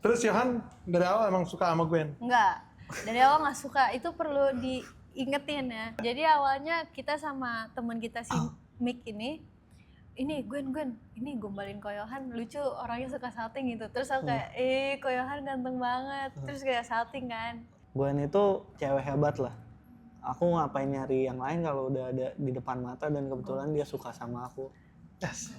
Terus Yohan dari awal emang suka sama Gwen? Enggak, dari awal nggak suka. Itu perlu diingetin ya. Jadi awalnya kita sama teman kita si Mik ini Gwen, ini gombalin Koyohan, lucu, orangnya suka salting gitu. Terus aku kayak, Koyohan ganteng banget. Terus kayak salting kan. Gwen itu cewek hebat lah. Aku ngapain nyari yang lain kalau udah ada di depan mata dan kebetulan dia suka sama aku. Yes.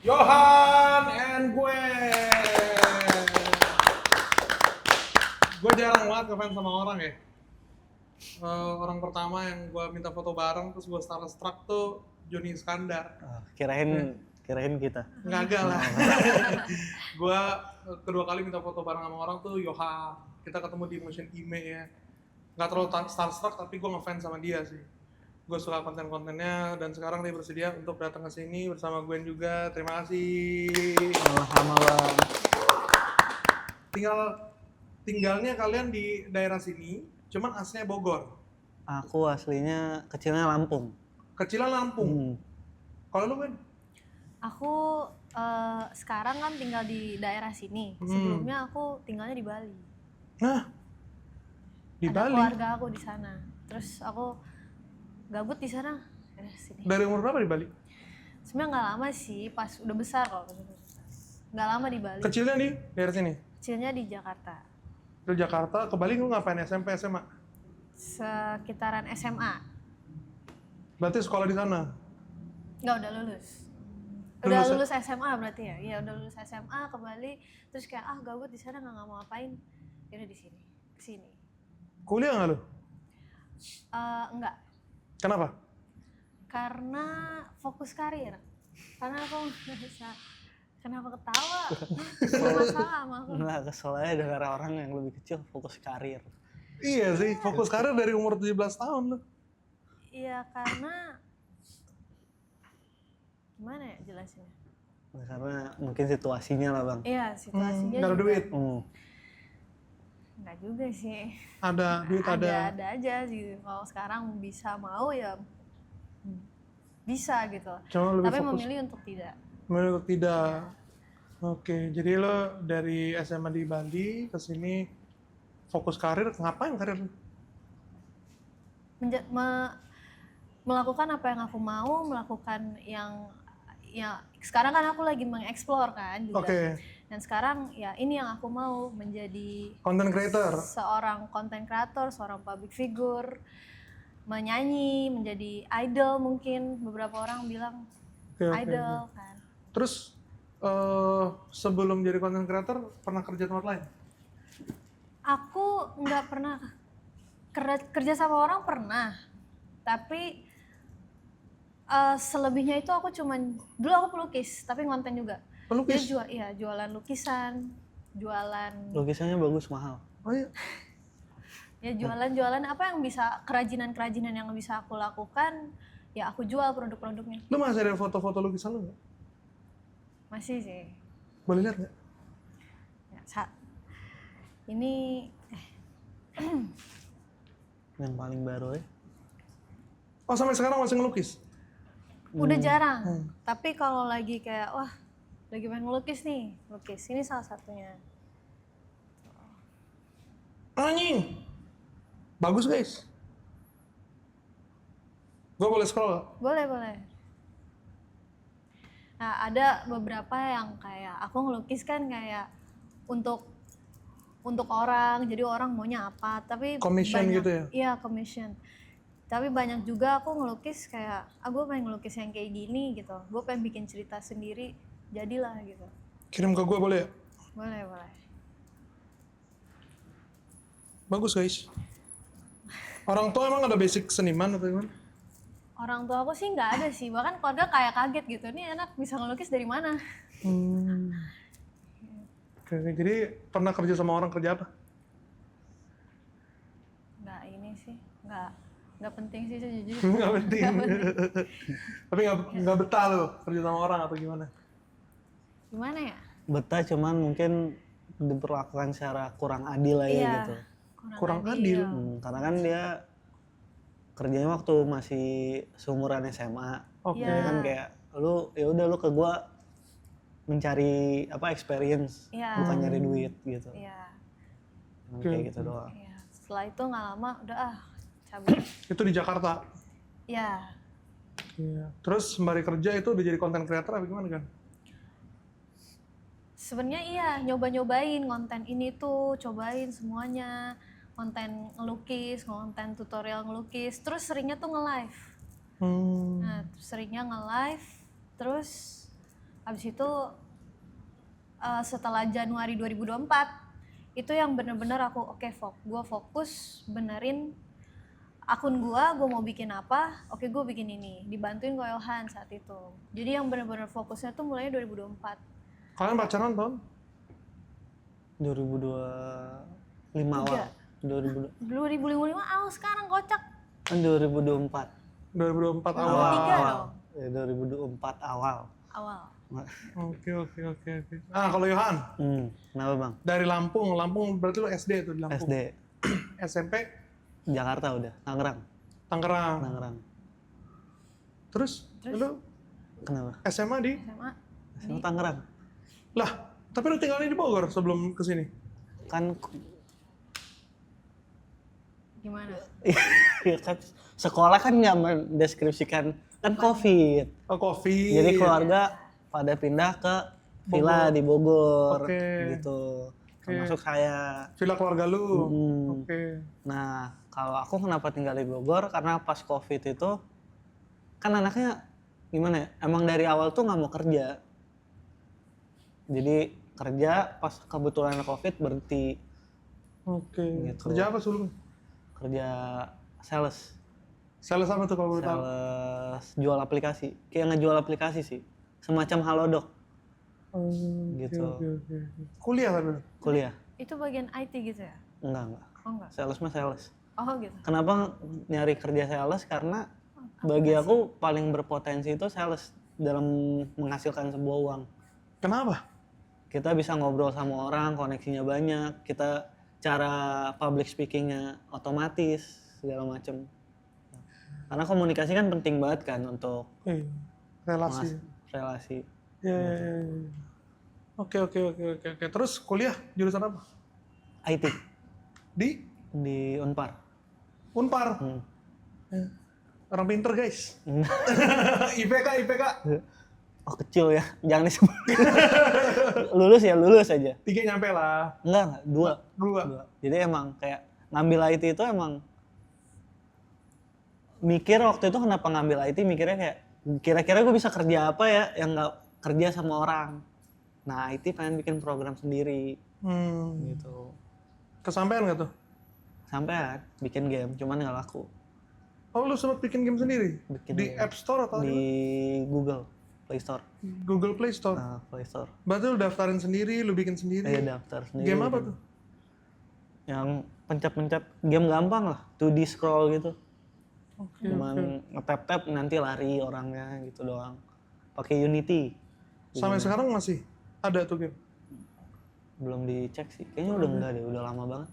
Yohan and Gwen. Gue jarang banget ngefans sama orang ya. Orang pertama yang gue minta foto bareng terus gue starstruck tuh Joni Iskandar. Kirain kita. Nggak lah. Gue kedua kali minta foto bareng sama orang tuh Yohan. Kita ketemu di Motion Ime ya. Nggak terlalu starstruck tapi gue ngefans sama dia sih. Gue suka konten-kontennya dan sekarang dia bersedia untuk datang ke sini bersama Gwen juga. Terima kasih. Sama-sama Bang. Tinggalnya kalian di daerah sini, cuman aslinya Bogor. Aku aslinya kecilnya Lampung. Kecilan Lampung. Kalau lu Gwen? Aku sekarang kan tinggal di daerah sini. Sebelumnya aku tinggalnya di Bali. Nah, di Ada Bali. keluarga aku di sana. Terus aku gabut di sana. Sini. Dari umur berapa di Bali? Sebenarnya nggak lama sih, pas udah besar kok. Nggak lama di Bali. Kecilnya di daerah sini? Kecilnya di Jakarta. Dari Jakarta ke Bali lu ngapain? SMP, SMA? Sekitaran SMA. Berarti sekolah di sana? Nggak, udah lulus. Udah lulus SMA berarti ya? Iya, udah lulus SMA ke Bali. Terus kayak, gabut di sana nggak mau ngapain. Ya udah di sini, kesini. Kuliah nggak lu? Enggak. Kenapa? Karena fokus karir. Karena aku nggak bisa. Kenapa ketawa? Gak masalah sama aku. Nggak, kesel aja dengar orang yang lebih kecil fokus karir. Iya sih, fokus karir dari umur 17 tahun lu. Iya, karena gimana ya jelasinnya? Nah, karena mungkin situasinya lah Bang. Iya, situasinya Nggak ada juga. duit? Enggak juga sih. Ada duit, ada. Ada aja sih. Kalau sekarang bisa mau ya bisa gitu. Cuma lebih tapi fokus. memilih untuk tidak. Memilih untuk tidak. Oke, jadi lo dari SMA di Bali ke sini fokus karir, ngapain karir? Melakukan apa yang aku mau, melakukan yang ya sekarang kan aku lagi mengeksplor kan juga. Oke. Dan sekarang ya ini yang aku mau menjadi Content creator. seorang content creator, seorang public figure, menyanyi, menjadi idol mungkin beberapa orang bilang Oke. idol kan. Terus sebelum jadi content creator pernah kerja tempat lain? Aku nggak pernah kerja sama orang pernah, tapi selebihnya itu aku cuman dulu aku pelukis tapi ngonten juga. Pelukis? Dia jualan lukisan, jualan. Lukisannya bagus, mahal. Oh iya. Ya jualan apa yang bisa kerajinan yang bisa aku lakukan, ya aku jual produk-produknya. Lu masih ada foto-foto lukisan lu nggak? Masih sih. Boleh lihat nggak? Ya, ini Yang paling baru ya. Oh sampai sekarang masih ngelukis? udah jarang. Tapi kalau lagi kayak lagi pengen ngelukis nih, lukis. Ini salah satunya. Anjing! Bagus guys. Gue boleh scroll gak? Boleh. Nah, ada beberapa yang kayak aku ngelukis kan kayak untuk orang, jadi orang maunya apa, tapi Commission banyak, gitu ya? Iya, commission. Tapi banyak juga aku ngelukis kayak, gue pengen ngelukis yang kayak gini gitu. Gue pengen bikin cerita sendiri, jadilah gitu. Kirim ke gue boleh ya? Boleh. Bagus guys. Orang tua emang ada basic seniman atau gimana? Orang tua aku sih nggak ada sih, bahkan keluarga kayak kaget gitu. Ini anak bisa ngelukis dari mana? Oke, jadi pernah kerja sama orang kerja apa? Nggak ini sih, nggak penting sih sejujurnya. Nggak penting. Tapi nggak betah lo kerja sama orang atau gimana? Gimana ya? Betah cuman mungkin diperlakukan secara kurang adil aja Iya, gitu. Kurang adil. Karena kan dia kerjanya waktu masih seumuran SMA. Oke. Iya. Jadi kan kayak lu ya udah lu ke gua mencari experience, Iya. bukan nyari duit gitu. Iya, Cuman kayak gitu doang. iya. Setelah itu nggak lama udah cabut. Itu di Jakarta. Iya. Iya. Terus sembari kerja itu udah jadi content creator apa gimana kan? Sebenarnya iya, nyoba-nyobain konten ini tuh, cobain semuanya. Konten ngelukis, konten tutorial ngelukis, terus seringnya tuh nge-live. Nah, seringnya nge-live, terus abis itu setelah Januari 2024, itu yang bener-bener aku gue fokus benerin akun gue mau bikin apa, gue bikin ini, dibantuin Ko Yohan saat itu. Jadi yang bener-bener fokusnya tuh mulainya 2024. Kalian pacaran tahun? 2025 awal. Tiga. 2005 awal sekarang kocak. 2024. 2024 Awal. awal. Tiga dong. Ya, 2024 awal. Awal. Oke. Kalau Yohan Kenapa bang? dari Lampung berarti lu SD tuh di Lampung. SD. SMP Jakarta udah. Tangerang. Tangerang. Terus lu Kenapa? SMA di? SMA. SMA Tangerang. Lah, tapi lu tinggalnya di Bogor sebelum kesini? Kan Gimana? ya kan sekolah kan nggak mendeskripsikan kan COVID. Oh, Covid. Jadi keluarga pada pindah ke villa di Bogor Oke. gitu. Termasuk saya. Villa keluarga lu. Mm. Oke. Nah, kalau aku kenapa tinggal di Bogor karena pas COVID itu kan anaknya gimana ya? Emang dari awal tuh nggak mau kerja. Jadi kerja pas kebetulan COVID berhenti Oke. Gitu. Kerja apa sebelumnya? kerja sales. Sales apa tuh kalau boleh tahu? Sales jual aplikasi. Kayak ngejual aplikasi sih. Semacam Halodoc gitu. Oke. Kuliah kan? Kuliah. Itu bagian IT gitu ya? Enggak. Oh enggak? Sales mah sales. Oh gitu. Kenapa nyari kerja sales? Karena bagi aku paling berpotensi itu sales dalam menghasilkan sebuah uang. Kenapa? Kita bisa ngobrol sama orang, koneksinya banyak, kita cara public speakingnya otomatis, segala macem. Karena komunikasi kan penting banget kan untuk Relasi. relasi. Ya. Oke. Terus kuliah jurusan apa? IT Di di Unpar. Unpar. Ya. Orang pinter guys. IPK. Oh kecil ya, jangan disebut. lulus aja. 3 nyampe lah. Enggak, 2. 2. Jadi emang kayak ngambil IT itu emang mikir waktu itu kenapa ngambil IT mikirnya kayak kira-kira gue bisa kerja apa ya yang nggak kerja sama orang. Nah IT pengen bikin program sendiri gitu. Kesampean nggak tuh? Sampai bikin game, cuman nggak laku. Oh lu sempat bikin game sendiri? Bikin Di game. App Store atau Di Google Play Store. Google Play Store? Play Store. Berarti lu daftarin sendiri, lu bikin sendiri? Daftar sendiri. Game apa tuh? Yang pencet-pencet game gampang lah, 2D scroll gitu. Oke. Cuman nge-tap-tap nanti lari orangnya gitu doang. Pakai Unity. Sampai sekarang masih ada tuh game? Belum dicek sih. Kayaknya udah enggak deh, udah lama banget.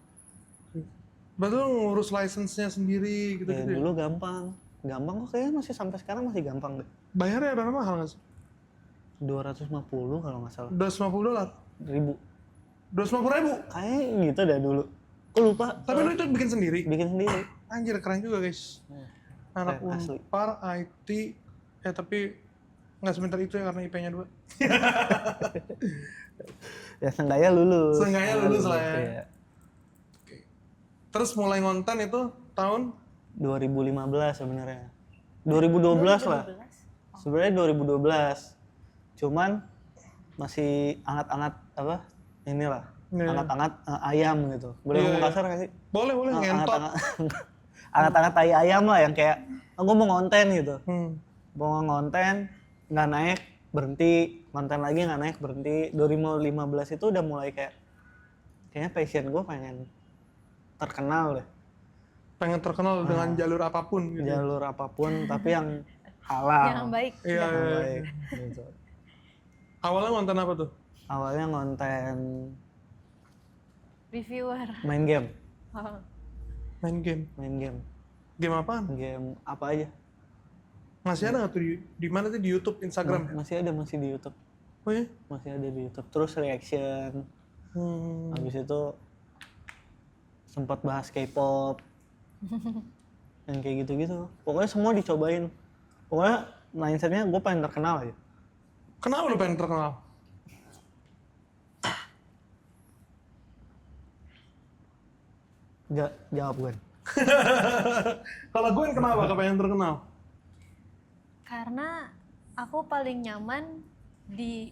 Berarti lu ngurus license-nya sendiri gitu-gitu ya? Dulu gampang. Gampang kok kayaknya masih sampai sekarang masih gampang deh. Bayarnya ada mahal nggak sih? 250 kalau nggak salah. $250? Ribu. 250.000? Kayaknya gitu dah dulu. Aku lupa. Tapi lu itu bikin sendiri? Bikin sendiri. Anjir keren juga guys. Anak Keren, asli. Unpar, IT, tapi nggak sebentar itu ya karena IP-nya 2. Ya seenggaknya lulus. Seenggaknya lulus lah ya. Iya. Terus mulai ngonten itu tahun? 2015 sebenarnya. 2012 lah. Sebenarnya 2012. Cuman masih angat-angat apa? Inilah. Iya. Angat-angat ayam gitu. Boleh ngomong kasar nggak sih? Boleh, ngentot. Angat-angat ayam lah yang kayak gue mau ngonten gitu. Hmm. Mau ngonten nggak naik berhenti, konten lagi nggak naik, berhenti. 2015 itu udah mulai kayaknya passion gue pengen terkenal deh. Pengen terkenal dengan jalur apapun gitu. Jalur apapun, tapi yang halal. Yang baik. Iya, Yang iya. baik, gitu. Awalnya konten apa tuh? Awalnya konten Reviewer. main game, Oh. Main game. Game apaan? game apa aja. Masih ada nggak tuh di mana tuh, di YouTube, Instagram? Masih di YouTube. Oh ya? Masih ada di YouTube. Terus reaction. Habis itu sempat bahas K-pop. Yang kayak gitu-gitu. Pokoknya semua dicobain. Pokoknya mindsetnya gue pengen terkenal aja. Kenapa lu pengen terkenal? Jawab gue. Kalau gue kenapa pengen terkenal? Karena aku paling nyaman di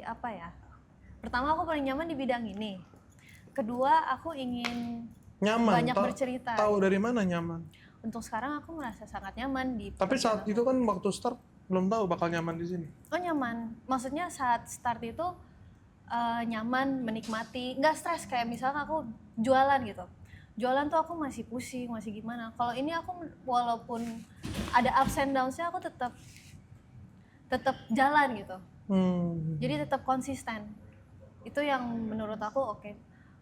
apa ya? Pertama aku paling nyaman di bidang ini. Kedua aku ingin Nyaman. banyak bercerita. Tahu dari mana nyaman? Untuk sekarang aku merasa sangat nyaman di. Tapi saat itu kan waktu start belum tahu bakal nyaman di sini. Oh nyaman. Maksudnya saat start itu nyaman, menikmati, nggak stres kayak misalnya aku jualan gitu. Jualan tuh aku masih pusing, masih gimana. Kalau ini aku walaupun ada ups and downs-nya aku tetap jalan gitu. Jadi tetap konsisten. Itu yang menurut aku oke.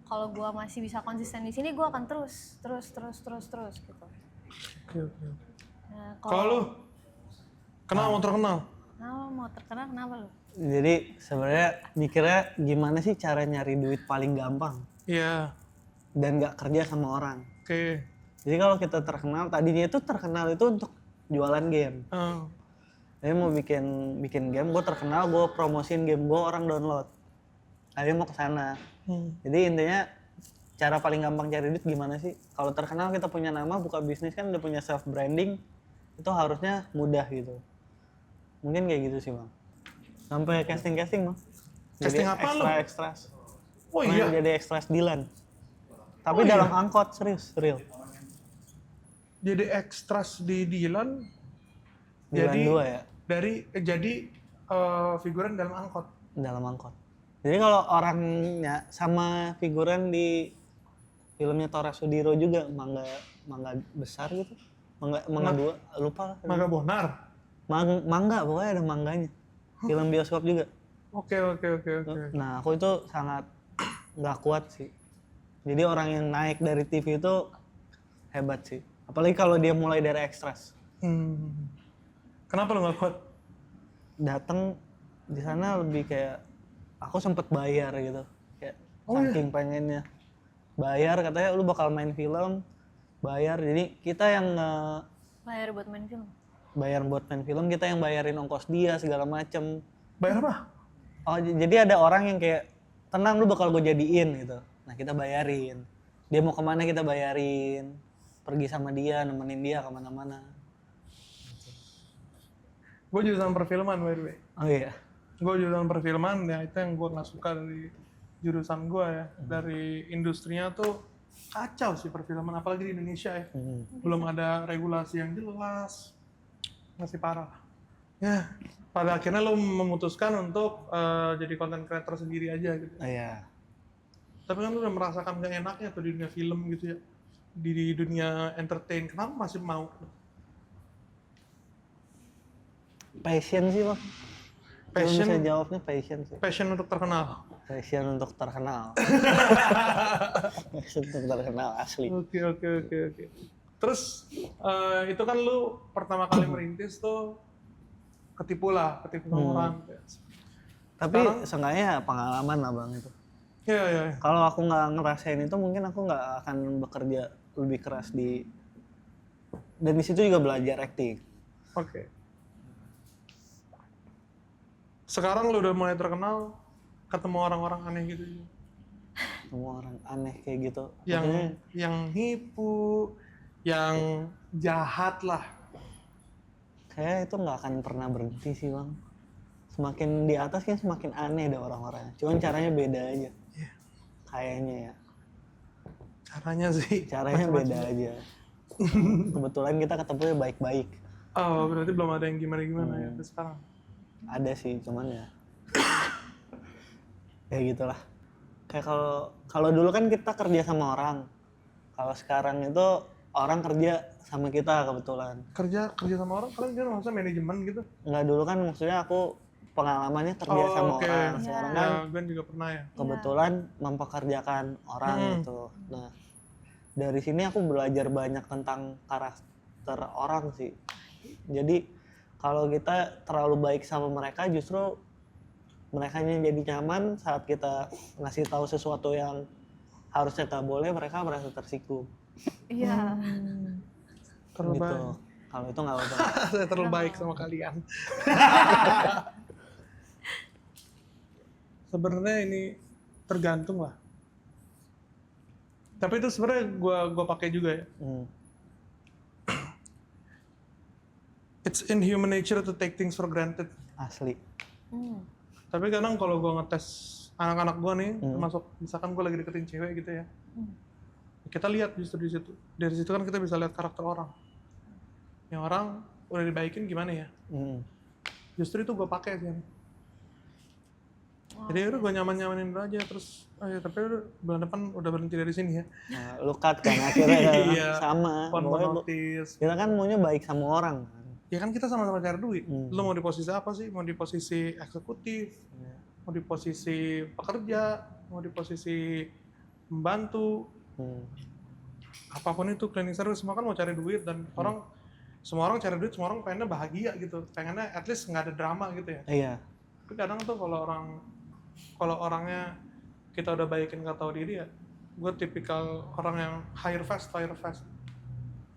Kalau gua masih bisa konsisten di sini, gua akan terus gitu. Oke. Nah, Kalau lu kenapa mau terkenal? Kenapa mau terkenal? Kenapa lu? Jadi sebenarnya mikirnya gimana sih cara nyari duit paling gampang Iya. dan nggak kerja sama orang. Oke. Jadi kalau kita terkenal, tadinya itu terkenal itu untuk jualan game. Saya mau bikin game, gue terkenal, gue promosiin game gue, orang download. Akhirnya mau ke sana. Jadi intinya cara paling gampang cari duit gimana sih? Kalau terkenal kita punya nama, buka bisnis kan udah punya self branding, itu harusnya mudah gitu. Mungkin kayak gitu sih bang. Sampai casting bang. Casting apa lu? Extras. Oh iya. Jadi extras Dilan. Tapi dalam angkot serius, real. Jadi ekstras di Dilan. Dilan Jadi 2 ya. Jadi figuran dalam angkot. Dalam angkot. Jadi kalau orangnya sama figuran di filmnya Tora Sudiro juga, mangga besar gitu. Mangga 2, lupa lah. Mangga Bonar. Mangga, pokoknya ada mangganya. Film bioskop juga. Oke. Nah, aku itu sangat nggak kuat sih. Jadi orang yang naik dari TV itu hebat sih. Apalagi kalau dia mulai dari ekstras. Kenapa lo nggak kuat? Datang di sana lebih kayak aku sempet bayar gitu. Kayak saking pengennya. Bayar katanya lu bakal main film, bayar. Jadi kita yang Bayar buat main film. bayar buat main film, kita yang bayarin ongkos dia segala macem. Bayar apa? Oh jadi ada orang yang kayak tenang lu bakal gue jadiin gitu. Nah kita bayarin. Dia mau kemana kita bayarin. Pergi sama dia, nemenin dia kemana-mana. Gue jurusan perfilman by the way. Oh iya. Gue jurusan perfilman, ya itu yang gue nggak suka dari jurusan gue ya. Dari industrinya tuh kacau sih perfilman, apalagi di Indonesia ya. Belum ada regulasi yang jelas. Masih parah. Ya, pada akhirnya lo memutuskan untuk jadi content creator sendiri aja gitu. Iya. Tapi kan lo udah merasakan gak enaknya tuh di dunia film gitu ya. Di dunia entertain, kenapa masih mau? Passion sih bang. Passion? Bisa jawabnya passion sih. Passion untuk terkenal? Passion untuk terkenal. Passion untuk terkenal asli. Oke. Terus itu kan lu pertama kali merintis tuh ketipu sama orang. Tapi seenggaknya pengalaman lah bang itu. Iya. Kalau aku nggak ngerasain itu mungkin aku nggak akan bekerja lebih keras dan di situ juga belajar acting. Oke. Sekarang lu udah mulai terkenal, ketemu orang-orang aneh gitu. Semua orang aneh kayak gitu. Yang nipu, yang jahat lah. Kayak itu nggak akan pernah berhenti sih bang. Semakin di atas kan semakin aneh deh orang-orangnya. Cuman caranya beda aja. Kayaknya ya. Caranya beda aja. Kebetulan kita ketemunya baik-baik. Oh, berarti belum ada yang gimana-gimana ya sekarang. Ada sih, cuman ya kayak gitulah. Kayak kalau dulu kan kita kerja sama orang. Kalau sekarang itu orang kerja sama kita kebetulan. Kerja sama orang, kalian kan maksudnya manajemen gitu? Nggak, dulu kan maksudnya aku pengalamannya kerja sama oke. orang. Iya. Sekarang Ya, kan gue juga pernah ya. kebetulan mempekerjakan orang gitu. Nah, dari sini aku belajar banyak tentang karakter orang sih. Jadi kalau kita terlalu baik sama mereka, justru mereka jadi nyaman. Saat kita ngasih tahu sesuatu yang harusnya nggak boleh, mereka merasa tersinggung Iya. Terlalu gitu. baik. Kalau itu nggak apa-apa. Saya terlalu baik sama kalian. Sebenarnya ini tergantung lah. Tapi itu sebenarnya gua pakai juga ya. It's in human nature to take things for granted. Asli. Tapi kadang kalau gue ngetes anak-anak gue nih, termasuk misalkan gue lagi deketin cewek gitu ya, kita lihat justru di situ. Dari situ kan kita bisa lihat karakter orang. Yang orang udah dibaikin gimana ya? Justru itu gue pakai sih. Jadi udah gue nyaman-nyamanin dulu aja, terus tapi udah bulan depan udah berhenti dari sini ya. Nah, lu cut kan akhirnya kan Iya. sama. One Pokoknya notice. kita kan maunya baik sama orang. Ya kan kita sama-sama cari duit. Lo mau di posisi apa sih? Mau di posisi eksekutif, mau di posisi pekerja, mau di posisi membantu, apapun itu, cleaning service, semua kan mau cari duit. Dan semua orang cari duit, semua orang pengennya bahagia gitu, pengennya at least nggak ada drama gitu ya. Iya. Tapi kadang tuh kalau orangnya kita udah baikin nggak tahu diri ya, gue tipikal orang yang hire fast.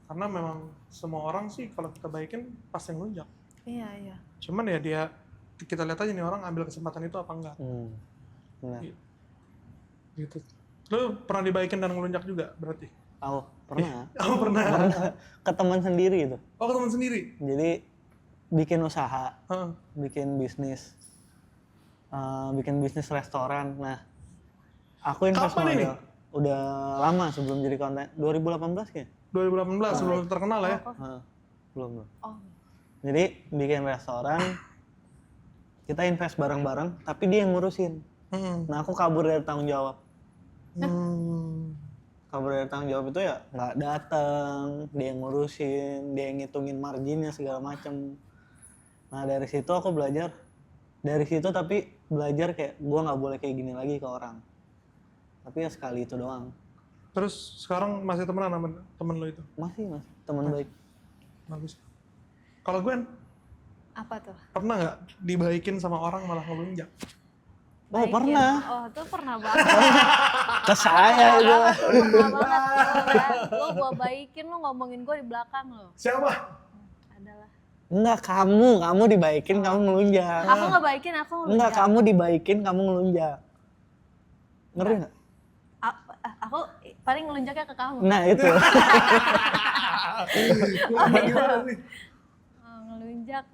Karena memang semua orang sih kalau kita baikin pasti ngelunjak. Iya. Cuman ya kita lihat aja nih orang ambil kesempatan itu apa enggak. Benar. Gitu. Lu pernah dibaikin dan ngelunjak juga berarti? Oh, pernah. Oh pernah. Ke teman sendiri itu. Oh ke teman sendiri? Jadi bikin usaha, Heeh. bikin bisnis restoran. Nah, aku invest Kapan ini? modal. Udah lama sebelum jadi konten. 2018 kayaknya. 2018 sebelum terkenal ya? Belum. Oh. Jadi bikin restoran, kita invest bareng-bareng, tapi dia yang ngurusin. Nah, aku kabur dari tanggung jawab. Kabur dari tanggung jawab itu ya nggak datang, dia yang ngurusin, dia yang ngitungin marginnya segala macem. Nah, dari situ aku belajar. Dari situ tapi belajar kayak gue nggak boleh kayak gini lagi ke orang. Tapi ya sekali itu doang. Terus sekarang masih temenan sama temen lo itu? Masih teman baik. Bagus. Kalau Gwen, Apa tuh? pernah nggak dibaikin sama orang malah ngelunjak? Oh, Baikin. pernah. Oh, tuh pernah banget. Ke saya itu. Pernah banget. Lo gua baikin, lo ngomongin gua di belakang lo. Siapa? Adalah. Enggak, kamu dibaikin, kamu ngelunjak. Aku nggak baikin, aku Enggak, ngelunjak. kamu dibaikin, kamu ngelunjak. Ngerti nggak? Aku paling ngelunjaknya ke kamu. Nah, itu. Gimana sih? Ngelunjak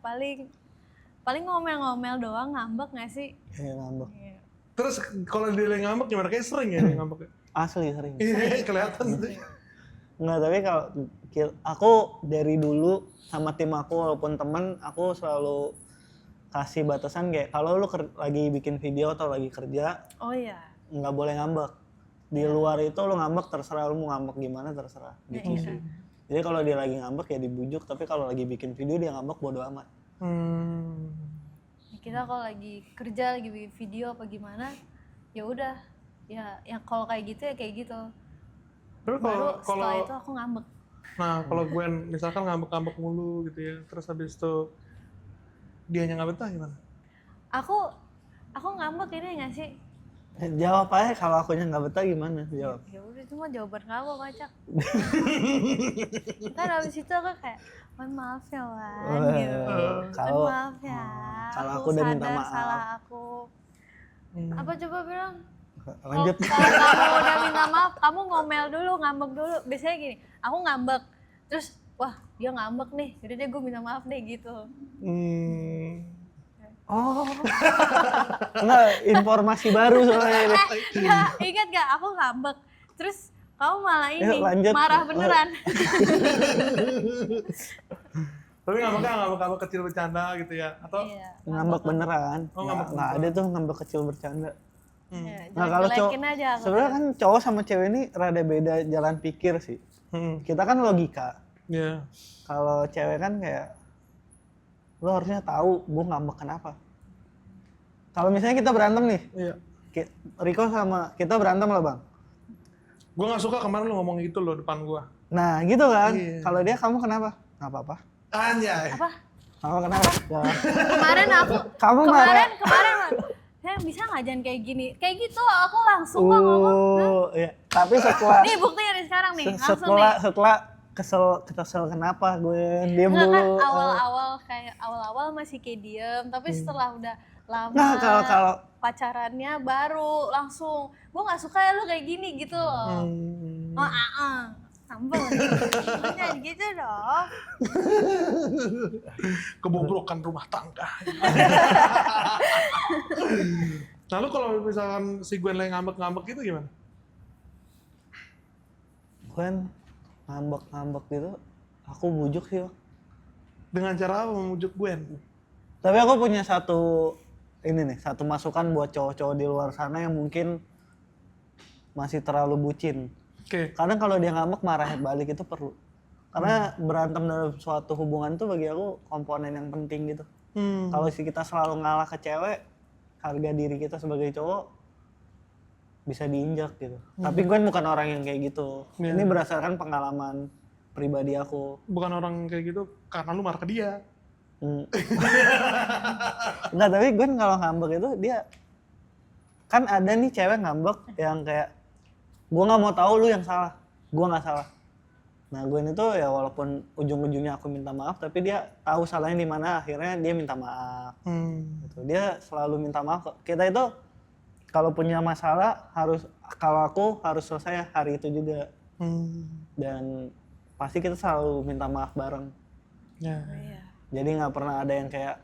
paling ngomel-ngomel doang, ngambek nggak sih? Iya, ngambek. Iya. Terus kalau dia lagi ngambek gimana? Kayak sering ya dia ngambek. Asli sering. Iya, kelihatan sih. Enggak, tapi kalau aku dari dulu sama tim aku walaupun teman, aku selalu kasih batasan kayak kalau lu lagi bikin video atau lagi kerja, Oh iya. nggak boleh ngambek. Di luar itu lu ngambek terserah, lu mau ngambek gimana terserah gitu Iya. sih. Jadi kalau dia lagi ngambek ya dibujuk, tapi kalau lagi bikin video dia ngambek bodo amat. Kita kalau lagi kerja, lagi bikin video apa gimana, ya udah. Ya kalau kayak gitu ya kayak gitu. Tapi Baru kalau setelah itu aku ngambek. nah kalau Gwen misalkan ngambek-ngambek mulu gitu ya, terus habis itu dia yang nggak betah gimana? Aku ngambek ini nggak sih? Jawab aja kalau akunya nggak betah gimana? Jawab. Ya udah, cuma jawaban kamu Macak. Kan habis itu aku kayak, mohon maaf ya Wan, gitu. Kalau Maaf ya. kalau aku udah minta sadar maaf. salah aku. Apa coba bilang? Lanjut. Kalau kamu udah minta maaf, kamu ngomel dulu, ngambek dulu. Biasanya gini, aku ngambek, terus wah dia ngambek nih, jadi deh gue minta maaf deh gitu. Oh. Enggak, informasi baru soalnya ini. Ya ingat gak aku ngambek, terus kamu malah ini Yuk, lanjut. marah beneran. Tapi ngambek kecil bercanda gitu ya? Atau Iya. Ngambek beneran. Oh, ngambek Nggak ada tuh ngambek kecil bercanda. Iya, Nah kalau cowok, jelek-jelekin aja aku. sebenarnya kan cowok sama cewek ini rada beda jalan pikir sih. Kita kan logika. Iya. Kalau cewek kan kayak, lo harusnya tahu gue ngambek kenapa. Kalau misalnya kita berantem nih, Iya. Riko sama kita berantem lah bang. Gue nggak suka kemarin lu ngomong gitu loh depan gue. Nah gitu kan, Iya. kalau dia kamu kenapa? Nggak apa-apa. Anjay. Apa? Kamu kenapa? Nggak. Kemarin aku Kamu marah. kemarin saya bisa nggak jangan kayak gini. Kayak gitu aku langsung kok ngomong. Hah? Iya. Tapi setelah Nih buktinya nih sekarang nih, langsung setelah nih. kesel kenapa gue diem Nggak kan dulu. awal-awal masih kayak diem, tapi setelah udah lama Nah kalau pacarannya baru langsung gue nggak suka ya lu kayak gini gitu loh. Sambel. Jangan gitu dong. Kebobrokan rumah tangga. Lalu kalau misalkan si Gwen lagi ngambek-ngambek gitu gimana? Gwen ngambek gitu, aku bujuk sih Bang. Dengan cara apa memujuk Gwen? Tapi aku punya satu masukan buat cowok-cowok di luar sana yang mungkin masih terlalu bucin. Oke. Kadang kalau dia ngambek marah balik itu perlu. Karena berantem dalam suatu hubungan tuh bagi aku komponen yang penting gitu. Kalau kita selalu ngalah ke cewek, harga diri kita sebagai cowok bisa diinjak gitu. Tapi Gwen bukan orang yang kayak gitu. Iya. Ini berdasarkan pengalaman pribadi aku. Bukan orang kayak gitu karena lu marah ke dia. Enggak, tapi Gwen kalau ngambek itu dia kan ada nih cewek ngambek yang kayak gue nggak mau tahu lu yang salah, gue nggak salah. Nah Gwen itu ya walaupun ujung-ujungnya aku minta maaf, tapi dia tahu salahnya di mana, akhirnya dia minta maaf. Gitu. Dia selalu minta maaf. Kita itu kalau punya masalah kalau aku harus selesai hari itu juga. Dan pasti kita selalu minta maaf bareng. Ya. Iya. Jadi nggak pernah ada yang kayak,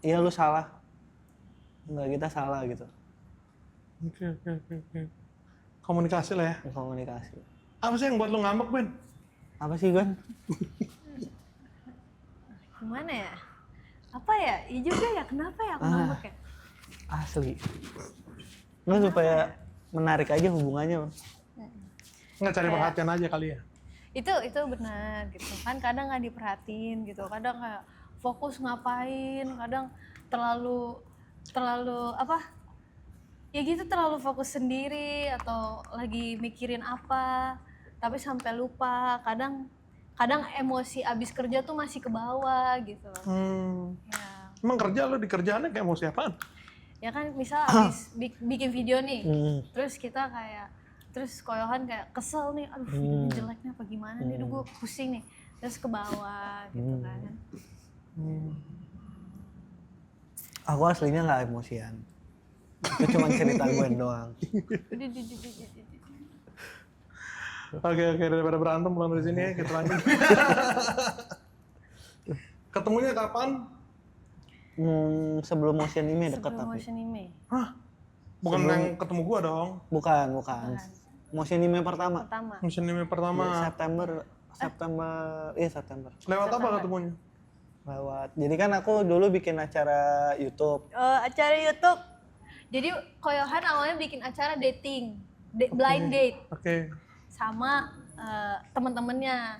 iya lu salah, nggak kita salah gitu. Oke. Komunikasi lah ya. Komunikasi. Apa sih yang buat lu ngambek, Gwen? Apa sih Gwen? Gimana ya? Apa ya? Iya juga ya, kenapa ya aku ngambek ya? Asli. Lu supaya menarik aja hubungannya. Bang. Nggak cari perhatian aja kali ya? Itu benar gitu kan, kadang nggak diperhatiin gitu, kadang kayak fokus ngapain, kadang terlalu apa ya gitu, terlalu fokus sendiri atau lagi mikirin apa tapi sampai lupa, kadang emosi abis kerja tuh masih ke bawah gitu. Ya. Emang kerja lu di kerjaannya kayak emosi apaan? Ya kan misal abis bikin video nih, terus kita kayak koyohan kayak kesel nih, aduh videonya jeleknya apa gimana nih, aduh gue pusing nih, terus ke bawah gitu kan. Aku aslinya nggak emosian. Itu cuma cerita Gwen doang. Oke, daripada berantem pulang dari sini ya, kita lanjut. Ketemunya kapan? Sebelum Motion ini dekat Sebelum tapi. Motion Anime. Hah? Bukan yang ketemu gua dong. Bukan. Motion Anime pertama. Motion Anime pertama. September. Lewat apa ketemunya? Lewat. Jadi kan aku dulu bikin acara YouTube. Acara YouTube. Jadi Koyohan awalnya bikin acara dating, blind date. Oke. Sama teman-temannya.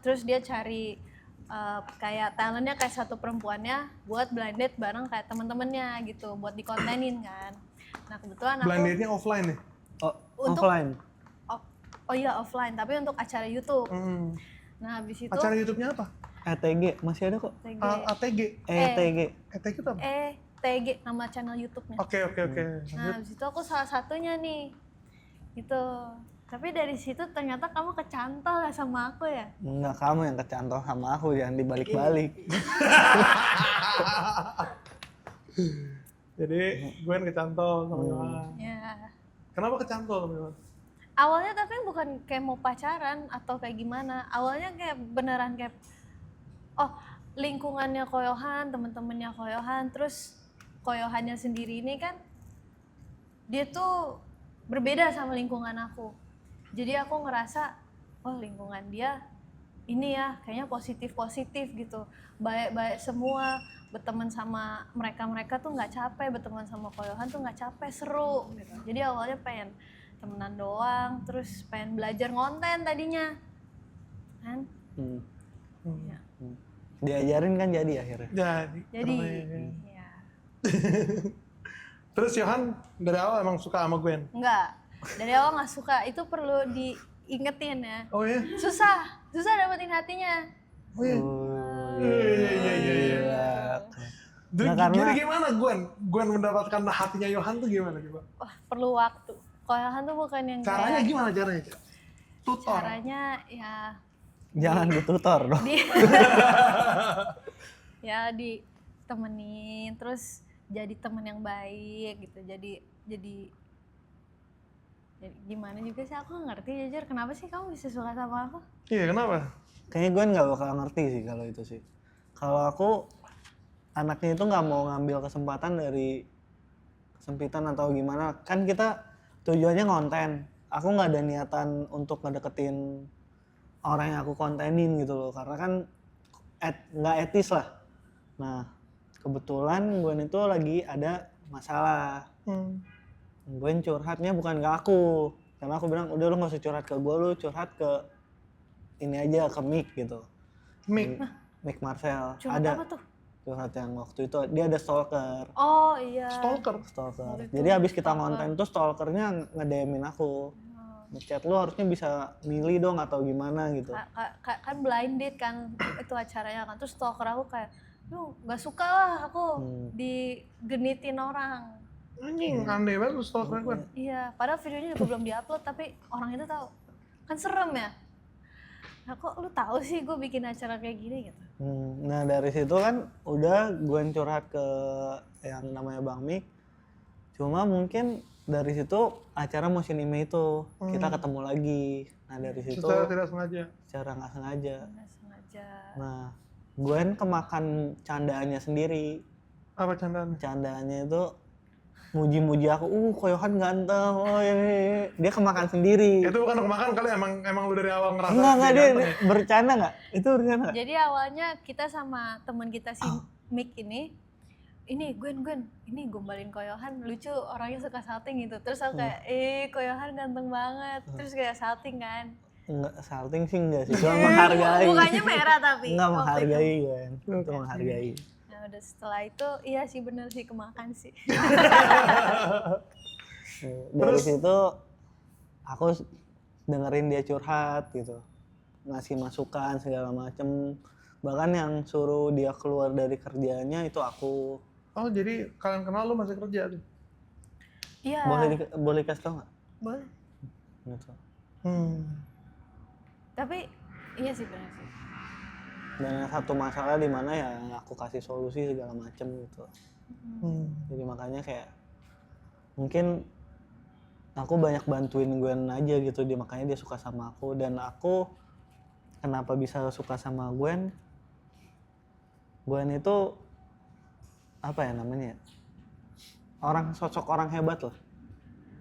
Terus dia cari kayak talentnya kayak satu perempuannya buat blind date bareng kayak teman-temannya gitu, buat dikontenin kan. Nah kebetulan aku Blind date-nya offline nih? Offline. Oh iya offline, tapi untuk acara YouTube. Nah habis itu Acara YouTube-nya apa? ETG masih ada kok. ATG. ETG. ETG itu apa? TG nama channel YouTube-nya. Oke. Nah habis itu aku salah satunya nih. Gitu. Tapi dari situ ternyata kamu kecantol ya sama aku ya? Enggak, kamu yang kecantol sama aku, jangan dibalik-balik. Jadi Gwen kecantol sama Yohan. Ya. Kenapa kecantol sama Yohan? Awalnya tapi bukan kayak mau pacaran atau kayak gimana. Awalnya kayak beneran kayak lingkungannya Koyohan, temen-temennya Koyohan, terus Koyohannya sendiri ini kan dia tuh berbeda sama lingkungan aku. Jadi aku ngerasa lingkungan dia ini ya kayaknya positif gitu, baik semua, berteman sama mereka tuh nggak capek, berteman sama Koyohan tuh nggak capek, seru gitu. Jadi awalnya pengen temenan doang, terus pengen belajar ngonten tadinya kan. Ya. Diajarin kan jadi akhirnya. Jadi keren. ya. Terus Yohan dari awal emang suka sama Gwen? Enggak, dari awal nggak suka, itu perlu diingetin ya. Oh ya? Susah dapetin hatinya. Oh ya? Iya. Jadi Nah, karena- gimana Gwen mendapatkan hatinya Yohan tuh gimana coba? Wah, perlu waktu. Koyohan tuh bukan yang Caranya kayak, gimana caranya? Tutor? caranya ya Jangan ditutor dong. ya ditemenin, terus jadi temen yang baik gitu. Jadi gimana juga sih, aku nggak ngerti jujur, kenapa sih kamu bisa suka sama aku? Iya, kenapa? Kayaknya gue nggak bakal ngerti sih kalau itu sih. Kalau aku anaknya itu nggak mau ngambil kesempatan dari kesempitan atau gimana. Kan kita tujuannya konten. Aku nggak ada niatan untuk ngedeketin orang yang aku kontenin gitu loh. Karena kan nggak etis lah. Nah kebetulan gue itu lagi ada masalah. Gue curhatnya bukan ke aku. Karena aku bilang udah lu nggak usah curhat ke gue, lu curhat ke ini aja, ke Mick gitu. Mick Marcel. Curhat Ada apa tuh? curhat yang waktu itu dia ada stalker. Oh iya. Stalker? Stalker. Waktu itu Jadi abis kita stalker. ngonten tuh stalkernya nge-DM-in aku. Ngechat lu harusnya bisa milih dong atau gimana gitu. Kan blind date kan itu acaranya kan, terus stalker aku kayak, lu nggak suka lah aku digenitin orang. Anjing, aneh banget lu stalker Gwen. Iya, padahal videonya juga belum diupload tapi orang itu tahu. Kan serem ya. Nah kok lu tahu sih gue bikin acara kayak gini gitu. Nah dari situ kan udah gue curhat ke yang namanya Bang Mick. Cuma mungkin dari situ acara Motion Ime itu kita ketemu lagi. Nah dari situ Secara tidak sengaja. secara nggak sengaja. Nggak sengaja. Nah Gwen kemakan candaannya sendiri. Apa candaan? Candaannya itu muji-muji aku, Koyohan ganteng, oh iya. Dia kemakan sendiri. Itu bukan kemakan kali, emang lu dari awal ngerasa Enggak dia ganteng ya? bercanda nggak? Itu bercanda nggak? Jadi awalnya kita sama teman kita si Mick ini Gwen, ini gombalin Koyohan, lucu, orangnya suka salting gitu. Terus aku kayak, Koyohan ganteng banget. Terus kayak salting kan. Enggak, salting sih enggak sih, cuma menghargai. Mukanya merah tapi. Enggak waktu menghargai itu. Gwen, itu menghargai. Nah udah setelah itu, iya sih bener sih, kemakan sih. Dari situ aku dengerin dia curhat gitu, ngasih masukan segala macem. Bahkan yang suruh dia keluar dari kerjanya itu aku. Oh jadi kalian kenal lu masih kerja tuh? Iya. Boleh kasih tau nggak? Boleh. Gitu. Tapi iya sih bener sih. Dan satu masalah di mana ya aku kasih solusi segala macem gitu. Jadi makanya kayak mungkin aku banyak bantuin Gwen aja gitu, dia makanya dia suka sama aku. Dan aku kenapa bisa suka sama Gwen itu apa ya namanya, sosok orang hebat lah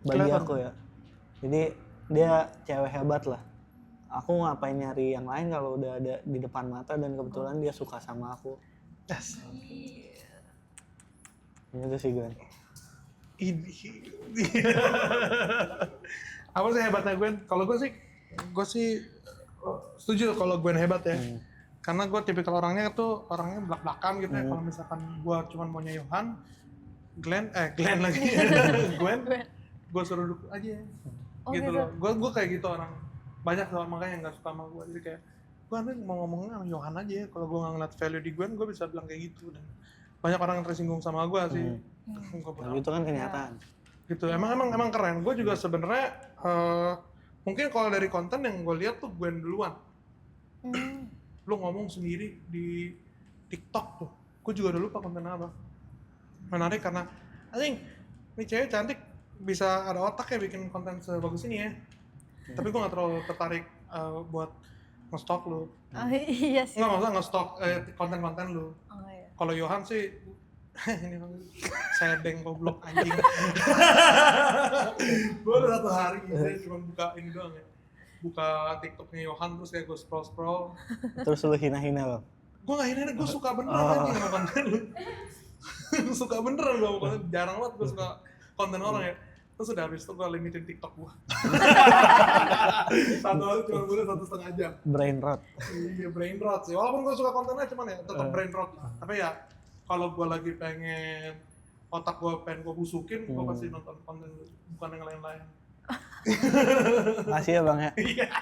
bagi Kelihatan. aku ya. Jadi dia cewek hebat lah. Aku ngapain nyari yang lain kalau udah ada di depan mata, dan kebetulan dia suka sama aku. Yes. Itu sih Gwen. Ini. Apa sih hebatnya Gwen? Kalau gue sih setuju kalau Gwen hebat ya. Karena gue tipikal orangnya belak-belakan gitu ya. Kalau misalkan gue cuma maunya Yohan, Glenn lagi, Gwen, gue suruh duduk aja. Oh, gitu gitu. loh. Gue kayak gitu orang. Banyak orang makanya yang nggak suka sama gue. Jadi kayak gue nanti mau ngomongnya sama Yohan aja ya. Kalau gue nggak ngeliat value di Gwen, gue bisa bilang kayak gitu. Dan banyak orang yang tersinggung sama gue sih. Tapi itu kan kenyataan. Gitu. Emang keren. Gue juga sebenarnya mungkin kalau dari konten yang gue lihat tuh Gwen duluan. Lu ngomong sendiri di TikTok tuh. Gue juga udah lupa konten apa. Menarik karena anjing ini cewek cantik bisa ada otak ya bikin konten sebagus ini ya. Tapi gue gak terlalu tertarik buat nge-stalk lu. Oh iya sih. Nggak, maksudnya nge-stalk konten-konten lu. Oh iya. Kalau Yohan sih ini sedeng goblok anjing. Gue udah 1 hari saya cuma buka ini doang ya. buka TikToknya Yohan terus kayak gue scroll. Terus lu hina-hina bang? Gue nggak hina, gue suka beneran sama konten lu. Suka beneran gue konten, jarang banget gue suka konten orang ya. Terus udah habis itu gue limitin TikTok gue. Satu hari cuma boleh 1,5 jam. Brain rot. Iya, brain rot sih. Walaupun gue suka kontennya cuman ya tetap brain rot. Tapi ya kalau gue lagi pengen otak gue pengen gue busukin, gue pasti nonton konten lu, bukan yang lain-lain. Makasih ya bang ya.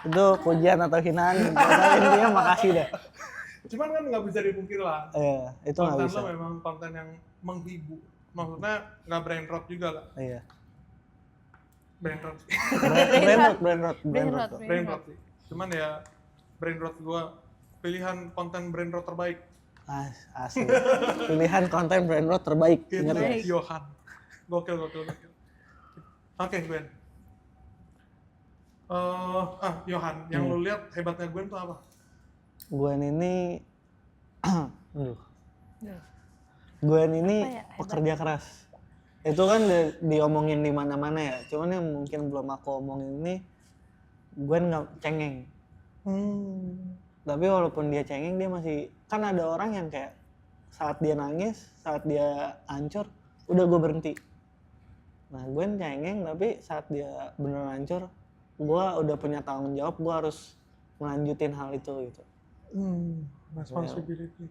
Itu pujian atau hinaan. Tapi intinya makasih deh. Cuman kan nggak bisa dipungkir lah. Iya, itu nggak Konten bisa. lo memang konten yang menghibur. Maksudnya nggak brain rot juga lah. Iya. Brain rot. Brain rot. Brain rot sih. Cuman ya brain rot gue pilihan konten brain rot terbaik. Asli. Pilihan konten brain rot terbaik. Ingat ya. Itu Yohan. Gokil. Oke, Gwen. Yohan, yang lu lihat hebatnya Gwen tuh apa? Gwen ini, Gwen ini Apa ya, pekerja keras. Itu kan diomongin di mana-mana ya. Cuman yang mungkin belum aku omongin ini, Gwen nggak cengeng. Tapi walaupun dia cengeng, dia masih kan ada orang yang kayak saat dia nangis, saat dia hancur, udah gue berhenti. Nah, Gwen cengeng tapi saat dia beneran hancur, gue udah punya tanggung jawab, gue harus melanjutin hal itu gitu. Responsibility.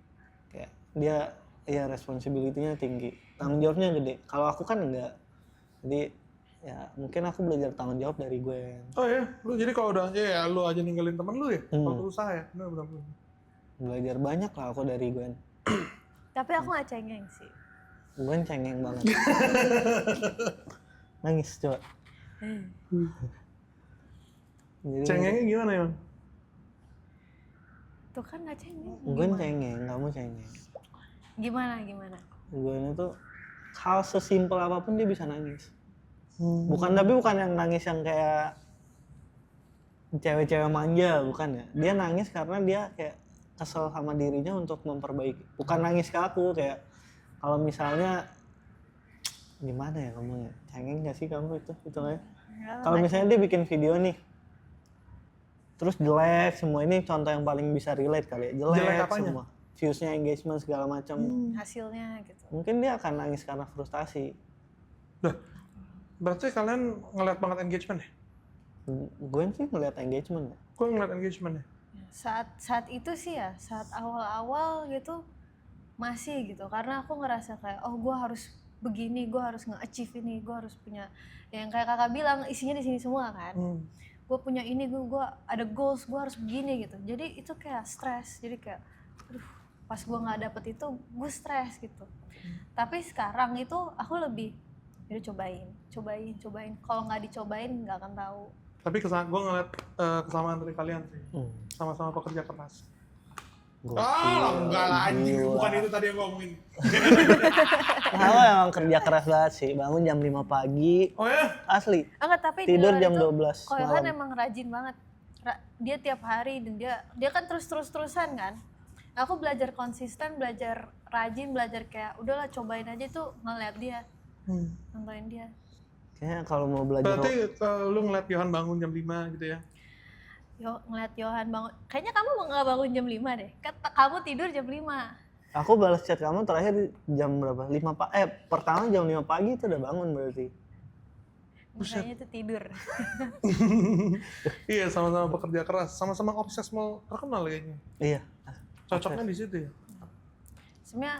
Kayak dia ya responsibility-nya tinggi, tanggung jawabnya gede. Kalau aku kan enggak. Jadi ya mungkin aku belajar tanggung jawab dari Gwen. Oh ya, lu jadi kalau udah ya lu aja ninggalin temen lu ya? Waktu usaha ya? Bener. Belajar banyak lah aku dari Gwen. Tapi aku nggak cengeng sih. Gwen cengeng banget. Nangis coba. Jadi, Cengengnya gimana ya? Tuh kan nggak cengeng. Gwen cengeng, kamu cengeng. Gimana? Gwen itu hal sesimpel apapun dia bisa nangis. Tapi bukan yang nangis yang kayak cewek-cewek manja, bukan ya. Dia nangis karena dia kayak kesel sama dirinya untuk memperbaiki. Bukan nangis ke aku, kayak kalau misalnya gimana ya ngomongnya, cengeng gak sih kamu itu ya? Kalau misalnya dia bikin video nih, terus jelek semua, ini contoh yang paling bisa relate kali ya, jelek semua, views-nya, engagement segala macam, hasilnya gitu. mungkin dia akan nangis karena frustasi. Berarti kalian ngeliat banget engagement ya? Gue sih ngeliat engagement ya. Gue ngeliat engagement ya? Saat itu sih ya, saat awal-awal gitu masih gitu, karena aku ngerasa kayak gue harus begini, gue harus nge-achieve ini, gue harus punya yang kayak kakak bilang isinya di sini semua kan. Gue punya ini, gue ada goals, gue harus begini gitu. Jadi itu kayak stres, jadi kayak aduh, pas gue nggak dapet itu gue stres gitu. Tapi sekarang itu aku lebih jadi cobain. Kalau nggak dicobain nggak akan tahu. Tapi gue ngeliat kesamaan dari kalian sih, sama-sama pekerja keras. Enggak lah anjing, bukan itu tadi yang gue ngomongin. Aku emang kerja keras banget sih, bangun jam 5 pagi. Oh ya? Asli. Enggak, tapi Tidur di luar jam itu, 12 Ko Yohan malam. emang rajin banget. Dia tiap hari dan dia kan terus-terusan kan. Aku belajar konsisten, belajar rajin, belajar kayak udahlah cobain aja tuh, ngeliat dia. Nontonin dia. Kayaknya kalau mau belajar. Berarti lu ngeliat Yohan bangun jam 5 gitu ya? Ngeliat Yohan bangun. Kayaknya kamu nggak bangun jam 5 deh. Kamu tidur jam 5. Aku balas chat kamu terakhir jam berapa? Pertama jam 5 pagi itu udah bangun berarti. Kayaknya itu tidur. Iya, sama-sama pekerja keras, sama-sama obses mau terkenal kayaknya. Iya. Cocoknya di situ ya? Sebenarnya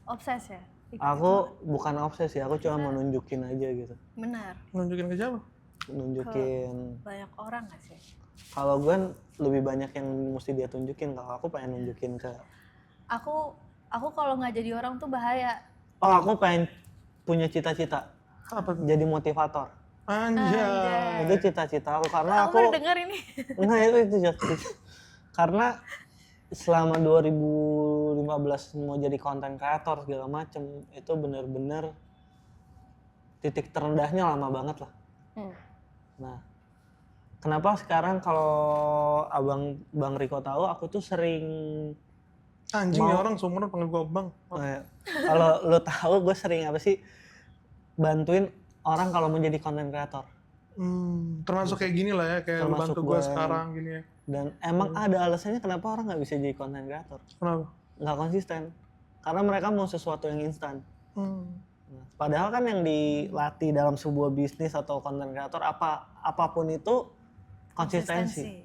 obses ya. Aku bukan obses ya, aku cuma mau nunjukin aja gitu. Benar. Nunjukin ke siapa? Nunjukin. Banyak orang nggak sih? Kalau gue lebih banyak yang mesti dia tunjukin, kalau aku pengen nunjukin ke. Aku kalau nggak jadi orang tuh bahaya. Oh, aku pengen punya cita-cita. Apa tuh? Jadi motivator. Anjay. Itu cita-cita aku karena Aku baru denger ini. Nah itu cita-cita. Karena selama 2015 mau jadi konten kreator segala macem, itu bener-bener titik terendahnya lama banget lah. Nah, kenapa sekarang kalau Bang Riko tahu, aku tuh sering Anjing ya orang seumuran panggil gue bang. kalau lo tahu gue sering apa sih bantuin orang kalau mau jadi konten kreator. Termasuk kayak gini lah ya, kayak lu Termasuk bantu gue gua. sekarang gini ya. Dan emang ada alasannya kenapa orang nggak bisa jadi content creator. Kenapa? Nggak konsisten. Karena mereka mau sesuatu yang instan. Hmm. Nah, padahal kan yang dilatih dalam sebuah bisnis atau content creator apapun itu konsistensi.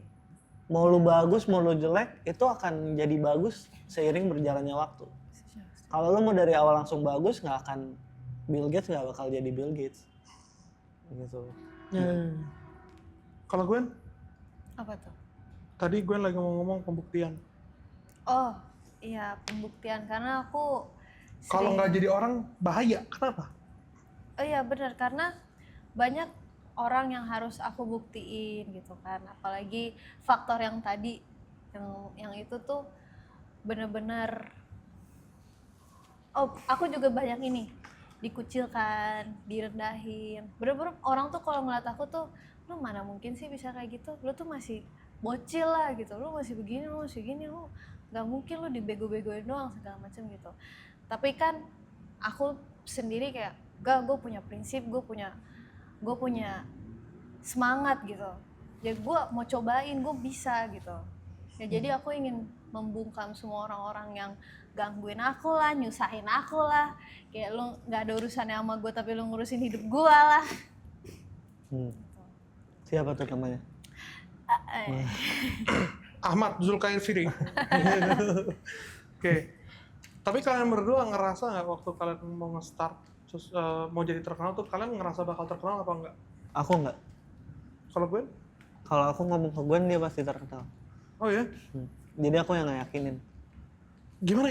Mau lu bagus, mau lu jelek, itu akan jadi bagus seiring berjalannya waktu. Kalau lu mau dari awal langsung bagus, nggak akan Bill Gates nggak bakal jadi Bill Gates. Gitu. Ya. Kalau Gwen, Apa tuh? tadi Gwen lagi mau ngomong pembuktian. Oh, iya pembuktian karena aku Kalau sering- nggak jadi orang bahaya, kenapa? Oh iya benar, karena banyak orang yang harus aku buktiin gitu kan, apalagi faktor yang tadi yang itu tuh bener-bener, oh aku juga banyak ini dikucilkan, direndahin, bener-bener orang tuh kalau ngeliat aku tuh, lu mana mungkin sih bisa kayak gitu, lu tuh masih bocil lah gitu, lu masih begini, lu masih gini, lu nggak mungkin lu dibego-begoin doang segala macam gitu. Tapi kan aku sendiri kayak gak, gue punya prinsip, gue punya semangat gitu. Ya gue mau cobain, gue bisa gitu. Ya jadi aku ingin membungkam semua orang-orang yang gangguin aku lah, nyusahin aku lah. Kayak lu nggak ada urusannya sama gue tapi lu ngurusin hidup gue lah. Siapa tuh namanya? Ahmad Zulkaifiri. Oke. Tapi kalian berdua ngerasa nggak waktu kalian mau nge-start, mau jadi terkenal tuh, kalian ngerasa bakal terkenal apa enggak? Aku nggak. Kalau Gwen? Kalau aku ngomong ke Gwen dia pasti terkenal. Oh ya? Jadi aku yang ngeyakinin. Gimana?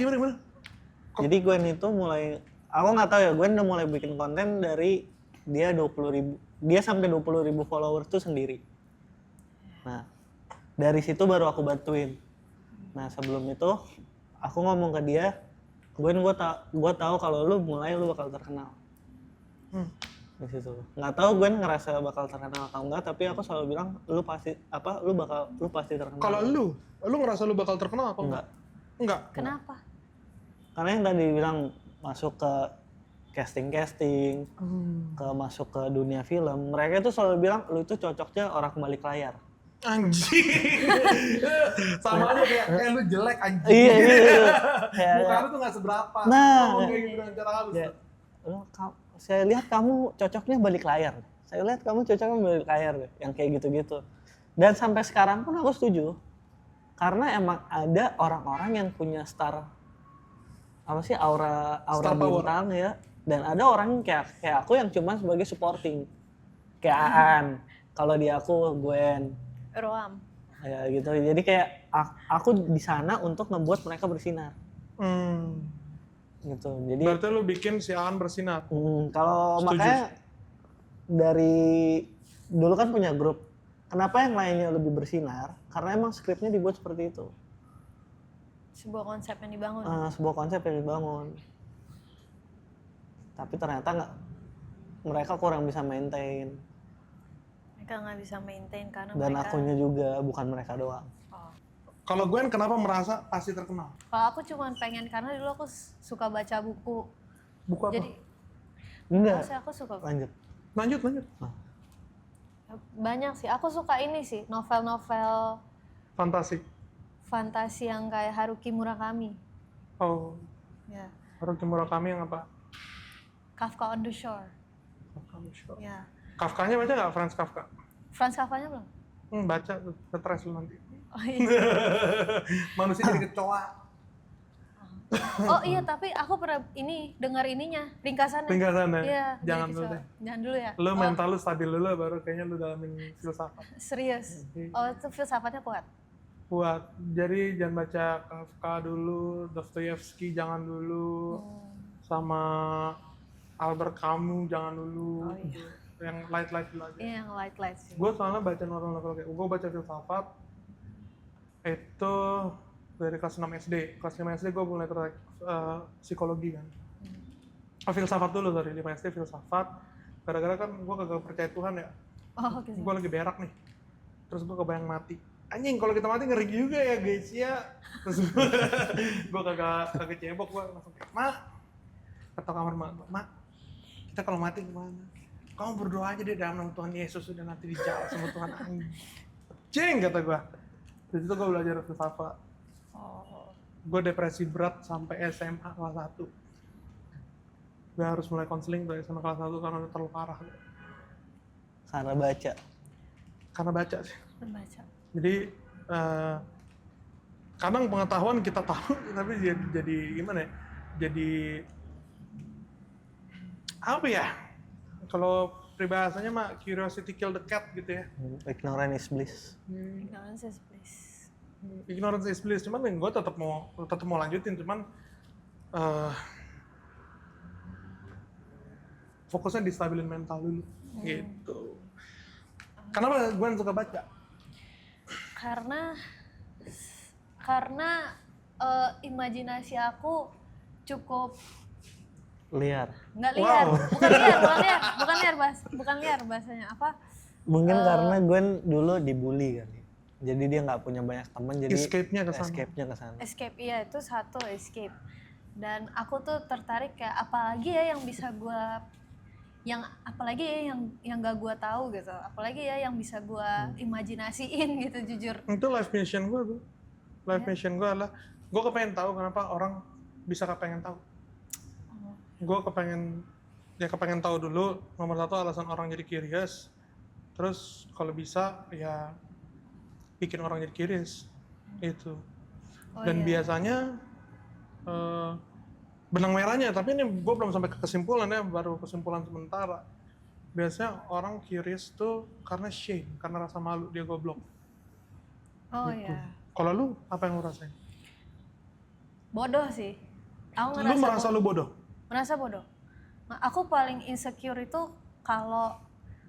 Jadi Gwen itu mulai, aku nggak tahu ya, Gwen udah mulai bikin konten dari dia 20.000, dia sampai 20.000 followers tuh sendiri. Nah, dari situ baru aku bantuin. Nah, sebelum itu aku ngomong ke dia, Gwen gua tahu kalau lu mulai lu bakal terkenal. Di situ. Nggak tahu Gwen ngerasa bakal terkenal atau enggak, tapi aku selalu bilang lu pasti terkenal. Kalau lu ngerasa lu bakal terkenal apa enggak? Enggak. Kenapa? Karena yang tadi bilang masuk ke casting, ke masuk ke dunia film, mereka itu selalu bilang lu itu cocoknya orang balik layar. Anjing. Sama aja kayak lu jelek anjing. Iya. Kayak, Muka lu tuh nggak seberapa. Nah, Ngomong kayak gitu dengan cara halus. ya, saya lihat kamu cocoknya balik layar. Saya lihat kamu cocoknya balik layar deh, yang kayak gitu-gitu. Dan sampai sekarang pun aku setuju. Karena emang ada orang-orang yang punya aura Star power. bintang ya. Dan ada orang kayak aku yang cuma sebagai supporting. Kayak Aan. Kalau di aku Gwen. Roam. Ya gitu. Jadi kayak aku di sana untuk membuat mereka bersinar. Gitu. Jadi Berarti lu bikin si Aan bersinar. kalau Setuju. makanya dari dulu kan punya grup. Kenapa yang lainnya lebih bersinar? Karena emang skripnya dibuat seperti itu. Sebuah konsep yang dibangun. Sebuah konsep yang dibangun. Tapi ternyata mereka kurang bisa maintain. Mereka nggak bisa maintain karena Dan mereka. akunya juga, bukan mereka doang. Oh. Kalau Gwen kenapa merasa pasti terkenal? Kalau aku cuma pengen karena dulu aku suka baca buku. Buku apa? Jadi Enggak, maksudnya aku suka lanjut. Lanjut. banyak sih. Aku suka ini sih, novel-novel fantasi yang kayak Haruki Murakami. Oh, Ya, Haruki Murakami yang apa? Kafka on the Shore. Kafka. Ya, Kafkanya baca nggak? Franz Kafka? Franz Kafkanya belum? Baca tuh, stres lu nanti. Oh iya. Manusia jadi kecoa. Oh iya, tapi aku pernah dengar ringkasannya. Ringkasannya? Iya. Jangan jadi dulu kecoa. deh. Jangan dulu ya. Lu mental lu stabil dulu baru kayaknya lu dalamin filsafat. Serius. Oh itu filsafatnya kuat. Buat jadi jangan baca Kafka dulu, Dostoyevsky jangan dulu, sama Albert Camus jangan dulu. Oh, iya. Yang light dulu aja. Iya yang light sih. Gue soalnya baca novel-novel kayak gue baca filsafat itu dari kelas 6 SD. Kelas 5 SD gue mulai tertarik psikologi kan. Filsafat dulu dari 5 SD filsafat. Gara-gara kan gue kagak percaya Tuhan ya. Oh oke. Gue lagi berak nih. Terus gue kebayang mati. Anjing kalau kita mati ngeri juga ya guys ya. Terus gue kagak cebok, gue langsung kayak, "Ma." Kata kamar mak, "Ma, kita kalau mati gimana?" kamu berdoa aja deh dalam nama Tuhan Yesus, udah nanti dijawab sama Tuhan. Anjing kata gue. Dari situ gue belajar filsafat. Gue depresi berat sampai SMA kelas 1. Gue harus mulai konseling dari SMA kelas 1 karena udah terlalu parah. Karena baca. Karena baca sih. Membaca. Jadi kadang pengetahuan kita tahu tapi jadi gimana ya? Jadi apa ya? Kalau peribahasanya mah curiosity kill the cat gitu ya. Ignorance is bliss. Ignorance is bliss. Ignorance is bliss. Cuman gue tetap mau lanjutin, cuman fokusnya di stabilin mental dulu gitu. Kenapa gue suka baca? Karena imajinasi aku cukup Liar. nggak liar, Wow. bukan liar bahasanya apa? Mungkin karena Gwen dulu dibully kali. Jadi dia nggak punya banyak teman, jadi Escape-nya ke sana. escape-nya ke sana. Escape, iya itu satu escape. Dan aku tuh tertarik kayak apalagi ya yang bisa apalagi ya yang gak gue tahu gitu, apalagi ya yang bisa gue imajinasiin gitu jujur. Itu life mission gue tuh. Life mission gue adalah gue kepengen tahu kenapa orang bisa kepengen tahu. Gue kepengen tahu dulu. Nomor satu alasan orang jadi curious. Terus kalau bisa ya bikin orang jadi curious itu. Dan biasanya benang merahnya, tapi ini gue belum sampai ke kesimpulan ya, baru kesimpulan sementara. Biasanya orang curious tuh karena shame, karena rasa malu dia goblok. Oh Gitu. iya. Kalau lu apa yang lu rasain? Bodoh sih. Aku Lu merasa lu bodoh? Merasa bodoh. Nah, aku paling insecure itu kalau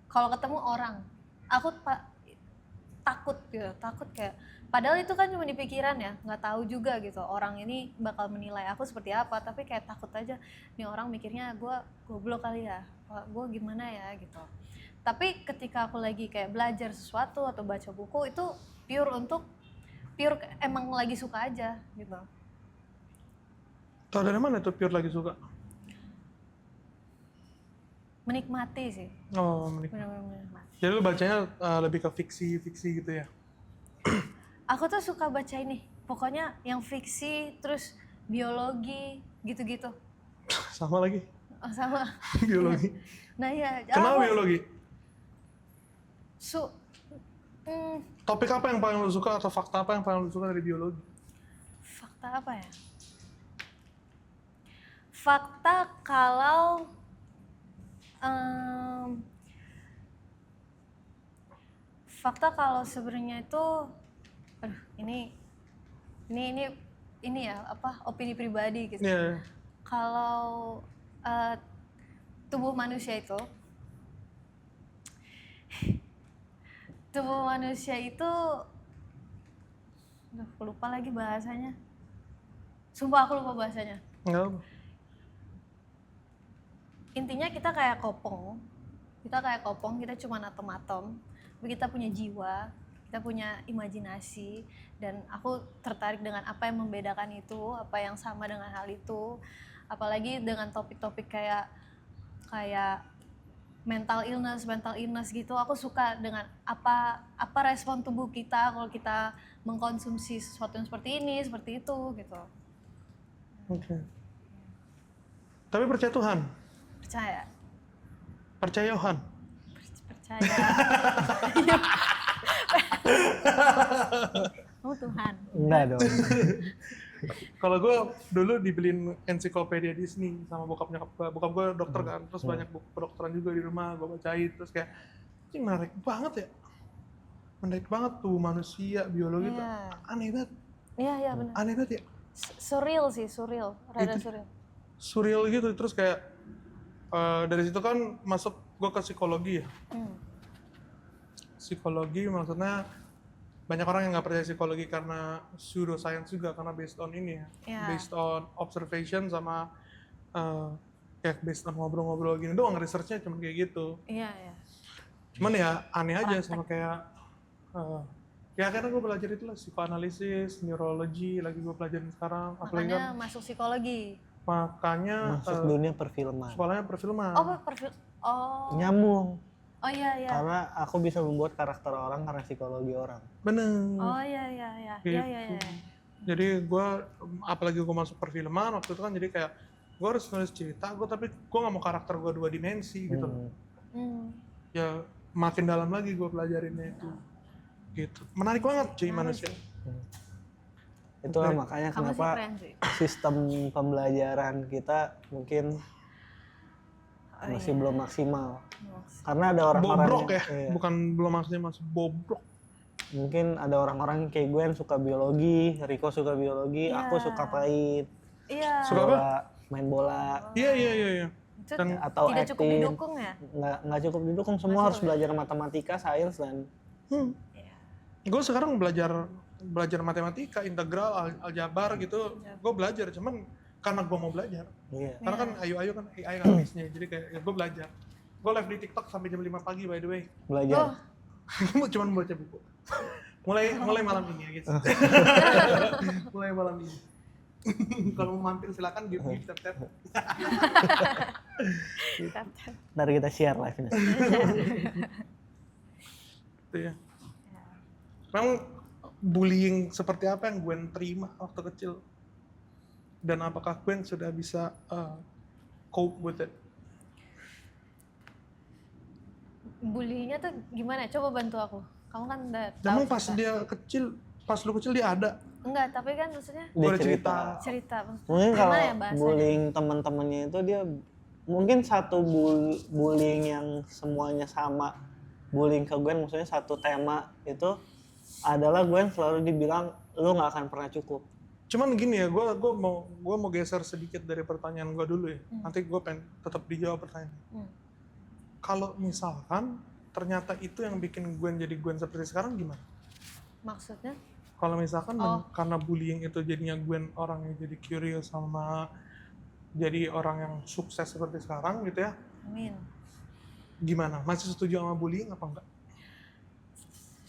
ketemu orang. Aku takut gitu, takut kayak padahal itu kan cuma di pikiran ya, nggak tahu juga gitu orang ini bakal menilai aku seperti apa, tapi kayak takut aja nih orang mikirnya gue goblok kali ya, gue gimana ya gitu. Tapi ketika aku lagi kayak belajar sesuatu atau baca buku itu pure emang lagi suka aja gitu. Tahu dari mana tuh pure lagi suka? Menikmati sih. Oh, menikmati. Benar-benar menikmati. Jadi lu bacanya lebih ke fiksi gitu ya? Aku tuh suka baca ini, pokoknya yang fiksi terus biologi gitu-gitu. Sama lagi, Oh, sama. biologi. Nah ya. Kenapa biologi? Topik apa yang paling lu suka atau fakta apa yang paling lu suka dari biologi? Fakta apa ya? Fakta kalau sebenarnya itu, aduh ini ya apa opini pribadi gitu. Yeah. Kalau tubuh manusia itu aduh, aku lupa lagi bahasanya. Sumpah aku lupa bahasanya. Enggak apa. Intinya kita kayak kopong, kita cuma atom-atom, tapi kita punya jiwa, kita punya imajinasi, dan aku tertarik dengan apa yang membedakan itu, apa yang sama dengan hal itu, apalagi dengan topik-topik kayak mental illness gitu. Aku suka dengan apa respon tubuh kita kalau kita mengkonsumsi sesuatu yang seperti ini, seperti itu gitu. Oke. Tapi percaya Tuhan? Percaya Yohan? Percaya. Oh Tuhan. Enggak dong. Kalau gue dulu dibeliin ensiklopedia Disney sama bokap gue dokter kan, terus banyak buku kedokteran juga di rumah, gue bacain, terus kayak ini menarik banget tuh manusia, biologi tuh aneh banget. Iya benar. Aneh banget ya. Surreal, rada Itu surreal. Surreal gitu, terus kayak dari situ kan masuk gue ke psikologi ya. Psikologi maksudnya banyak orang yang nggak percaya psikologi karena pseudoscience juga, karena based on ini ya, based on observation sama ya based on ngobrol-ngobrol gini doang, researchnya cuma kayak gitu. Iya. Cuman ya aneh aja sama kayak ya karena gue belajar itu lah psikoanalisis, neurologi lagi gue pelajarin sekarang, apalagi Makanya kan masuk psikologi. Makanya masuk dunia perfilman. sekolahnya perfilman. Nyambung. Oh iya. Karena aku bisa membuat karakter orang karena psikologi orang. Bener. Oh iya. Gitu. Iya. Jadi gue, apalagi gue masuk perfilman waktu itu kan, jadi kayak gue harus nulis cerita gue, tapi gue nggak mau karakter gue 2 dimensi gitu. Ya makin dalam lagi gue pelajarinnya itu. Gitu. Menarik banget cuy manusia. Itulah makanya Kamu sih kenapa keren, cuy. sistem pembelajaran kita mungkin masih belum maksimal. Karena ada orang-orang Bobrok ya, iya. bukan belum maksudnya masih bobrok. Mungkin ada orang-orang kayak gue yang suka biologi, Riko suka biologi, aku suka main Suka apa? main bola. Iya. Itu Atau tidak cukup acting. didukung ya? Nggak cukup didukung, semua harus belajar matematika, sains dan Gue sekarang belajar matematika, integral, aljabar gitu. Gue belajar, cuman karena gue mau belajar. iya. Karena kan ayu kan AI kan base-nya, jadi kayak ya gue belajar. Gue live di TikTok sampai jam 5 pagi by the way. Belajar. Cuman baca buku. Mulai malam ini ya guys. Mulai malam ini. Kalau mau mampir silakan give tap. Ntar kita share live-nya. Gitu ya. Memang bullying seperti apa yang Gwen terima waktu kecil? Dan apakah Gwen sudah bisa cope with it? Bullyingnya tuh gimana? Coba bantu aku. Kamu kan udah tahu. Emang pas dia kecil, pas lu kecil dia ada? Enggak, tapi kan maksudnya Dia Boleh cerita. cerita. Maksudnya Mungkin kalau gimana ya bahasanya? bullying teman-temannya itu dia mungkin satu bullying yang semuanya sama. Bullying ke Gwen maksudnya satu tema itu adalah Gwen selalu dibilang lu nggak akan pernah cukup. Cuman gini ya, gue mau geser sedikit dari pertanyaan gue dulu ya. Nanti gue pengen tetap dijawab pertanyaan. Kalau misalkan ternyata itu yang bikin Gwen jadi Gwen seperti sekarang gimana? Maksudnya? Kalau misalkan karena bullying itu jadinya Gwen orang yang jadi curious sama jadi orang yang sukses seperti sekarang gitu ya. Amin. Gimana? Masih setuju sama bullying apa enggak?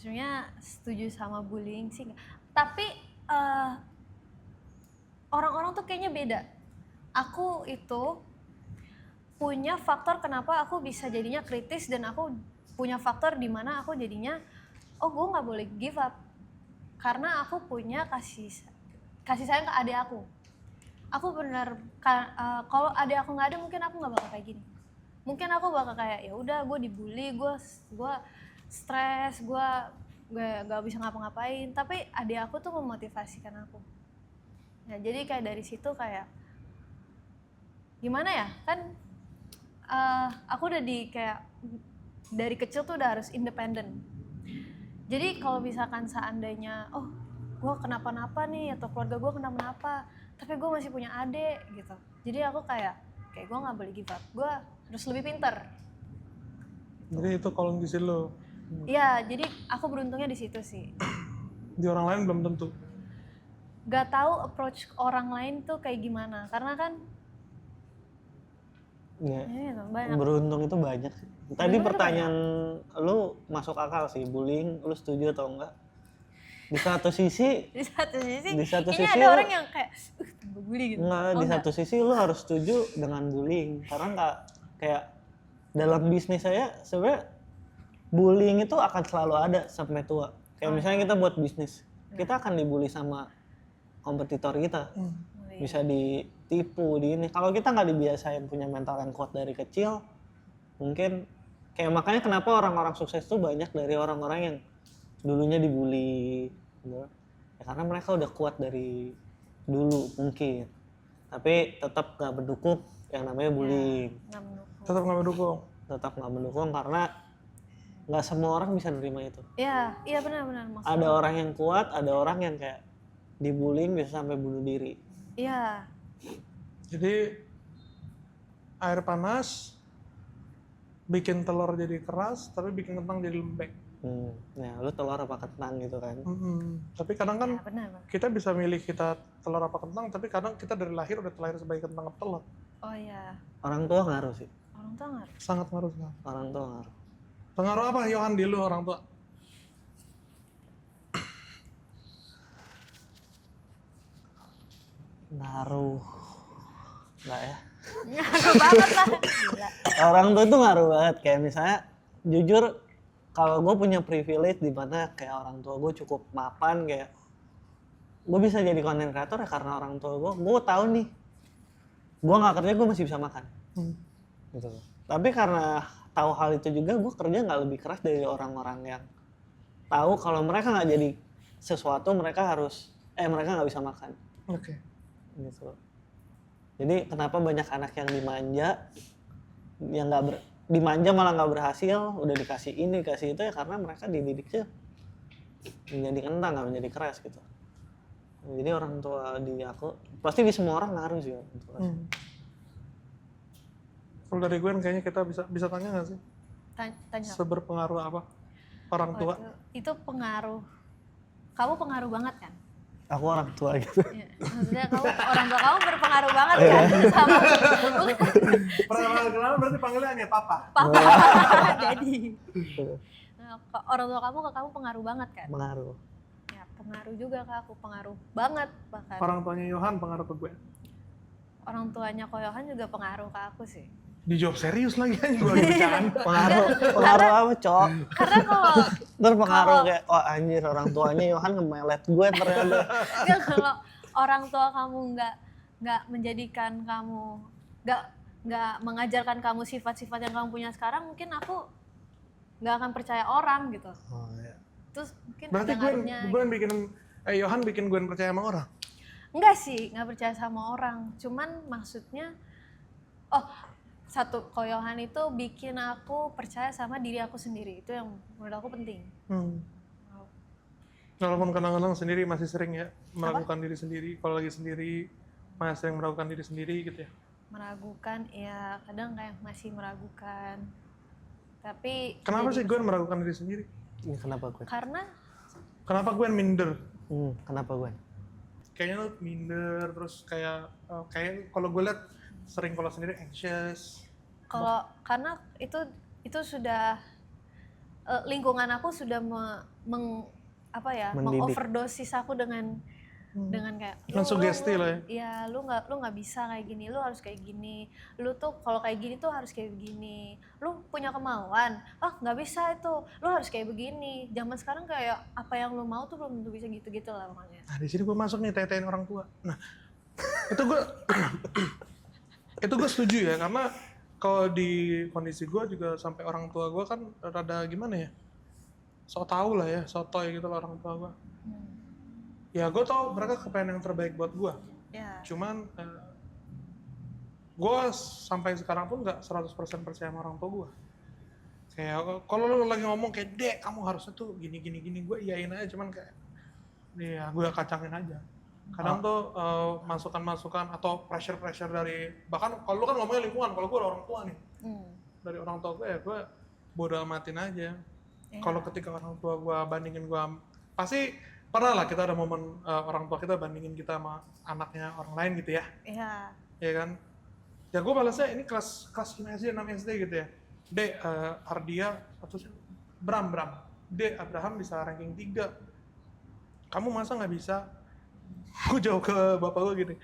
Sebenarnya setuju sama bullying sih. Tapi orang-orang tuh kayaknya beda. Aku itu punya faktor kenapa aku bisa jadinya kritis, dan aku punya faktor di mana aku jadinya gue nggak boleh give up karena aku punya kasih sayang ke adik aku. Aku benar kalau adik aku nggak ada mungkin aku nggak bakal kayak gini. Mungkin aku bakal kayak ya udah gue dibully, gue stres, gue gak bisa ngapa-ngapain. Tapi adik aku tuh memotivasikan aku. Nah jadi kayak dari situ kayak gimana ya kan. Aku udah kayak dari kecil tuh udah harus independen. Jadi kalau misalkan seandainya gue kenapa-napa nih atau keluarga gue kenapa-napa, tapi gue masih punya adik gitu. Jadi aku kayak gue nggak boleh give up. Gue harus lebih pintar. Jadi itu kalau di lo. Iya, jadi aku beruntungnya di situ sih. Di orang lain belum tentu. Gak tahu approach orang lain tuh kayak gimana, karena kan Ya, banyak. beruntung itu banyak sih. Tadi pertanyaan lu masuk akal sih, bullying lu setuju atau enggak? Di satu sisi ini ada orang yang kayak bully gitu. Enggak, di satu sisi lu harus setuju dengan bullying karena enggak kayak dalam bisnis saya sebenarnya bullying itu akan selalu ada sampai tua. Kayak misalnya kita buat bisnis, kita akan dibully sama kompetitor kita. Bisa ditipu di ini. Kalau kita nggak dibiasain punya mental yang kuat dari kecil, mungkin kayak makanya kenapa orang-orang sukses tuh banyak dari orang-orang yang dulunya dibully, gitu. Ya karena mereka udah kuat dari dulu mungkin, tapi tetap nggak mendukung yang namanya bullying. Tetap nggak mendukung. Tetap nggak mendukung karena nggak semua orang bisa nerima itu. Iya benar. Ada orang yang kuat, ada orang yang kayak dibullying bisa sampai bunuh diri. Iya. Jadi air panas bikin telur jadi keras, tapi bikin kentang jadi lembek. Ya, lu telur apa kentang gitu kan? Tapi kadang kan benar. kita bisa milih kita telur apa kentang, tapi kadang kita dari lahir udah terlahir sebagai kentang atau telur. Oh iya. Orang tua ngaruh sih. Orang tua ngaruh. Sangat ngaruh sekali. Orang tua ngaruh. Pengaruh apa Yohan di lu orang tua? Ngaruh Enggak ya. Ngaruh banget lah. Gila. Orang tua itu ngaruh banget. Kayak misalnya, jujur kalau gue punya privilege di mana kayak orang tua gue cukup mapan, kayak gue bisa jadi content creator ya karena orang tua gue tahu nih, gue nggak kerja gue masih bisa makan. Gitu. Tapi karena tahu hal itu juga, gue kerja nggak lebih keras dari orang-orang yang tahu kalau mereka nggak jadi sesuatu mereka nggak bisa makan. Oke. Gitu. Jadi kenapa banyak anak yang dimanja malah nggak berhasil, udah dikasih ini dikasih itu ya karena mereka dididiknya menjadi kentang, nggak menjadi keras gitu. Jadi orang tua di aku pasti di semua orang ngaruh sih orang tua. Kalau dari gue kayaknya kita bisa tanya nggak sih? Tanya. Seberpengaruh apa orang tua? Itu pengaruh. Kamu pengaruh banget kan? Aku orang tua gitu. Ya, maksudnya orang tua kamu berpengaruh banget kan sama Pertama kali kenalan berarti panggilannya papa. papa, daddy. Nah, orang tua kamu ke kamu pengaruh banget kan? Pengaruh. Ya, pengaruh juga ke aku, pengaruh banget bahkan. Orang tuanya Yohan pengaruh ke gue. Orang tuanya Koyohan juga pengaruh ke aku sih. Dijawab serius lagi aja gue bercanda. Pengaruh apa, Cok? Karena kalau Ntar pengaruh kayak, oh anjir orang tuanya Yohan ngemelet gue ternyata. enggak, kalau orang tua kamu nggak menjadikan kamu nggak mengajarkan kamu sifat-sifat yang kamu punya sekarang, mungkin aku nggak akan percaya orang gitu. Oh, iya. Terus mungkin Berarti ada ngaruhnya. Yohan bikin gue percaya sama orang. Enggak sih, nggak percaya sama orang. Cuman maksudnya, satu, Koyohan itu bikin aku percaya sama diri aku sendiri. Itu yang menurut aku penting. Walaupun kadang-kadang sendiri masih sering ya meragukan diri sendiri. Kalau lagi sendiri masih sering meragukan diri sendiri gitu ya. Meragukan, ya kadang kayak masih meragukan. Tapi Kenapa sih gue meragukan diri sendiri? Ini kenapa gue? Kenapa gue minder? Kenapa gue? Kayaknya lo minder terus kayak kalau gue liat sering kalau sendiri anxious. Karena itu sudah lingkungan aku sudah mengoverdosis aku dengan kayak Mensugesti lah ya. Iya, lu nggak bisa kayak gini, lu harus kayak gini. Lu tuh kalau kayak gini tuh harus kayak begini. Lu punya kemauan, nggak bisa itu, lu harus kayak begini. Zaman sekarang kayak apa yang lu mau tuh belum tentu bisa gitu-gitu lah makanya. Nah di sini gue masuk nih tetein orang tua. Nah itu gue setuju ya, karena kalau di kondisi gue juga sampai orang tua gue kan rada gimana ya, sok tau lah ya, sotoy gitu lah orang tua gue. Ya gue tau mereka kepengen yang terbaik buat gue. Ya. Cuman gue sampai sekarang pun nggak 100% percaya sama orang tua gue. Kayak kalau lu lagi ngomong kayak, Dek kamu harusnya tuh gini gue iyain aja, cuman kayak ya gue kacangin aja. Kadang tuh masukan-masukan atau pressure dari, bahkan kalau lu kan ngomongnya lingkungan, kalau gue orang tua nih, dari orang tua gue ya gue bodo amatin aja. Kalau ketika orang tua gue bandingin gue, pasti pernah lah kita ada momen orang tua kita bandingin kita sama anaknya orang lain gitu ya. Iya. Iya kan? Ya gue balasnya ini kelas 5 SD, 6 SD gitu ya. Dek, Ardia atau Bram. Dek, Abraham bisa ranking 3. Kamu masa nggak bisa? Gue jauh ke bapak gue gini.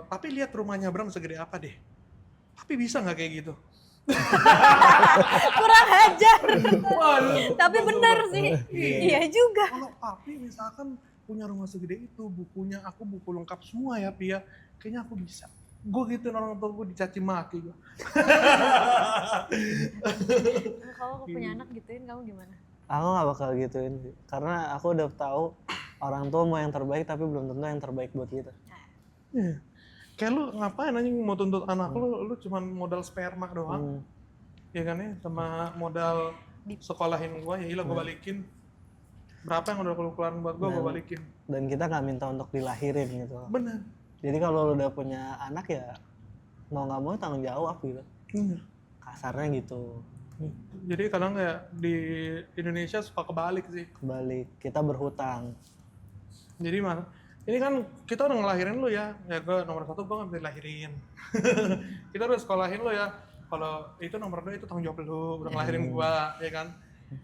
Tapi lihat rumahnya Bram segede apa deh. Tapi bisa nggak kayak gitu? Kurang ajar. Waduh, Tapi benar sih. Iya juga. Kalau papi misalkan punya rumah segede itu, bukunya aku buku lengkap semua ya Pia, kayaknya aku bisa. Gue gitu orang tua gue dicaci maki gue. Kalau punya anak gituin kamu gimana? Aku gak bakal gituin sih, karena aku udah tahu orang tua mau yang terbaik tapi belum tentu yang terbaik buat kita. Iya. Kayak lu ngapain anjing mau tuntut anak lu cuman modal sperma doang. Ya kan ya, sama modal sekolahin gua, ya ilah gua balikin. Berapa yang udah lu keluarin buat gua balikin. Dan kita nggak minta untuk dilahirin gitu. Bener. Jadi kalau lu udah punya anak ya mau nggak mau tanggung jawab gitu. Kasarnya gitu. Jadi kadang kayak di Indonesia suka kebalik sih. Kebalik, kita berhutang. Jadi mana? Ini kan kita udah ngelahirin lu ya gue nomor 1 gue nggak bisa dilahirin. Kita udah sekolahin lu ya, kalau itu nomor 2 itu tanggung jawab lu, udah ngelahirin gua, ya kan.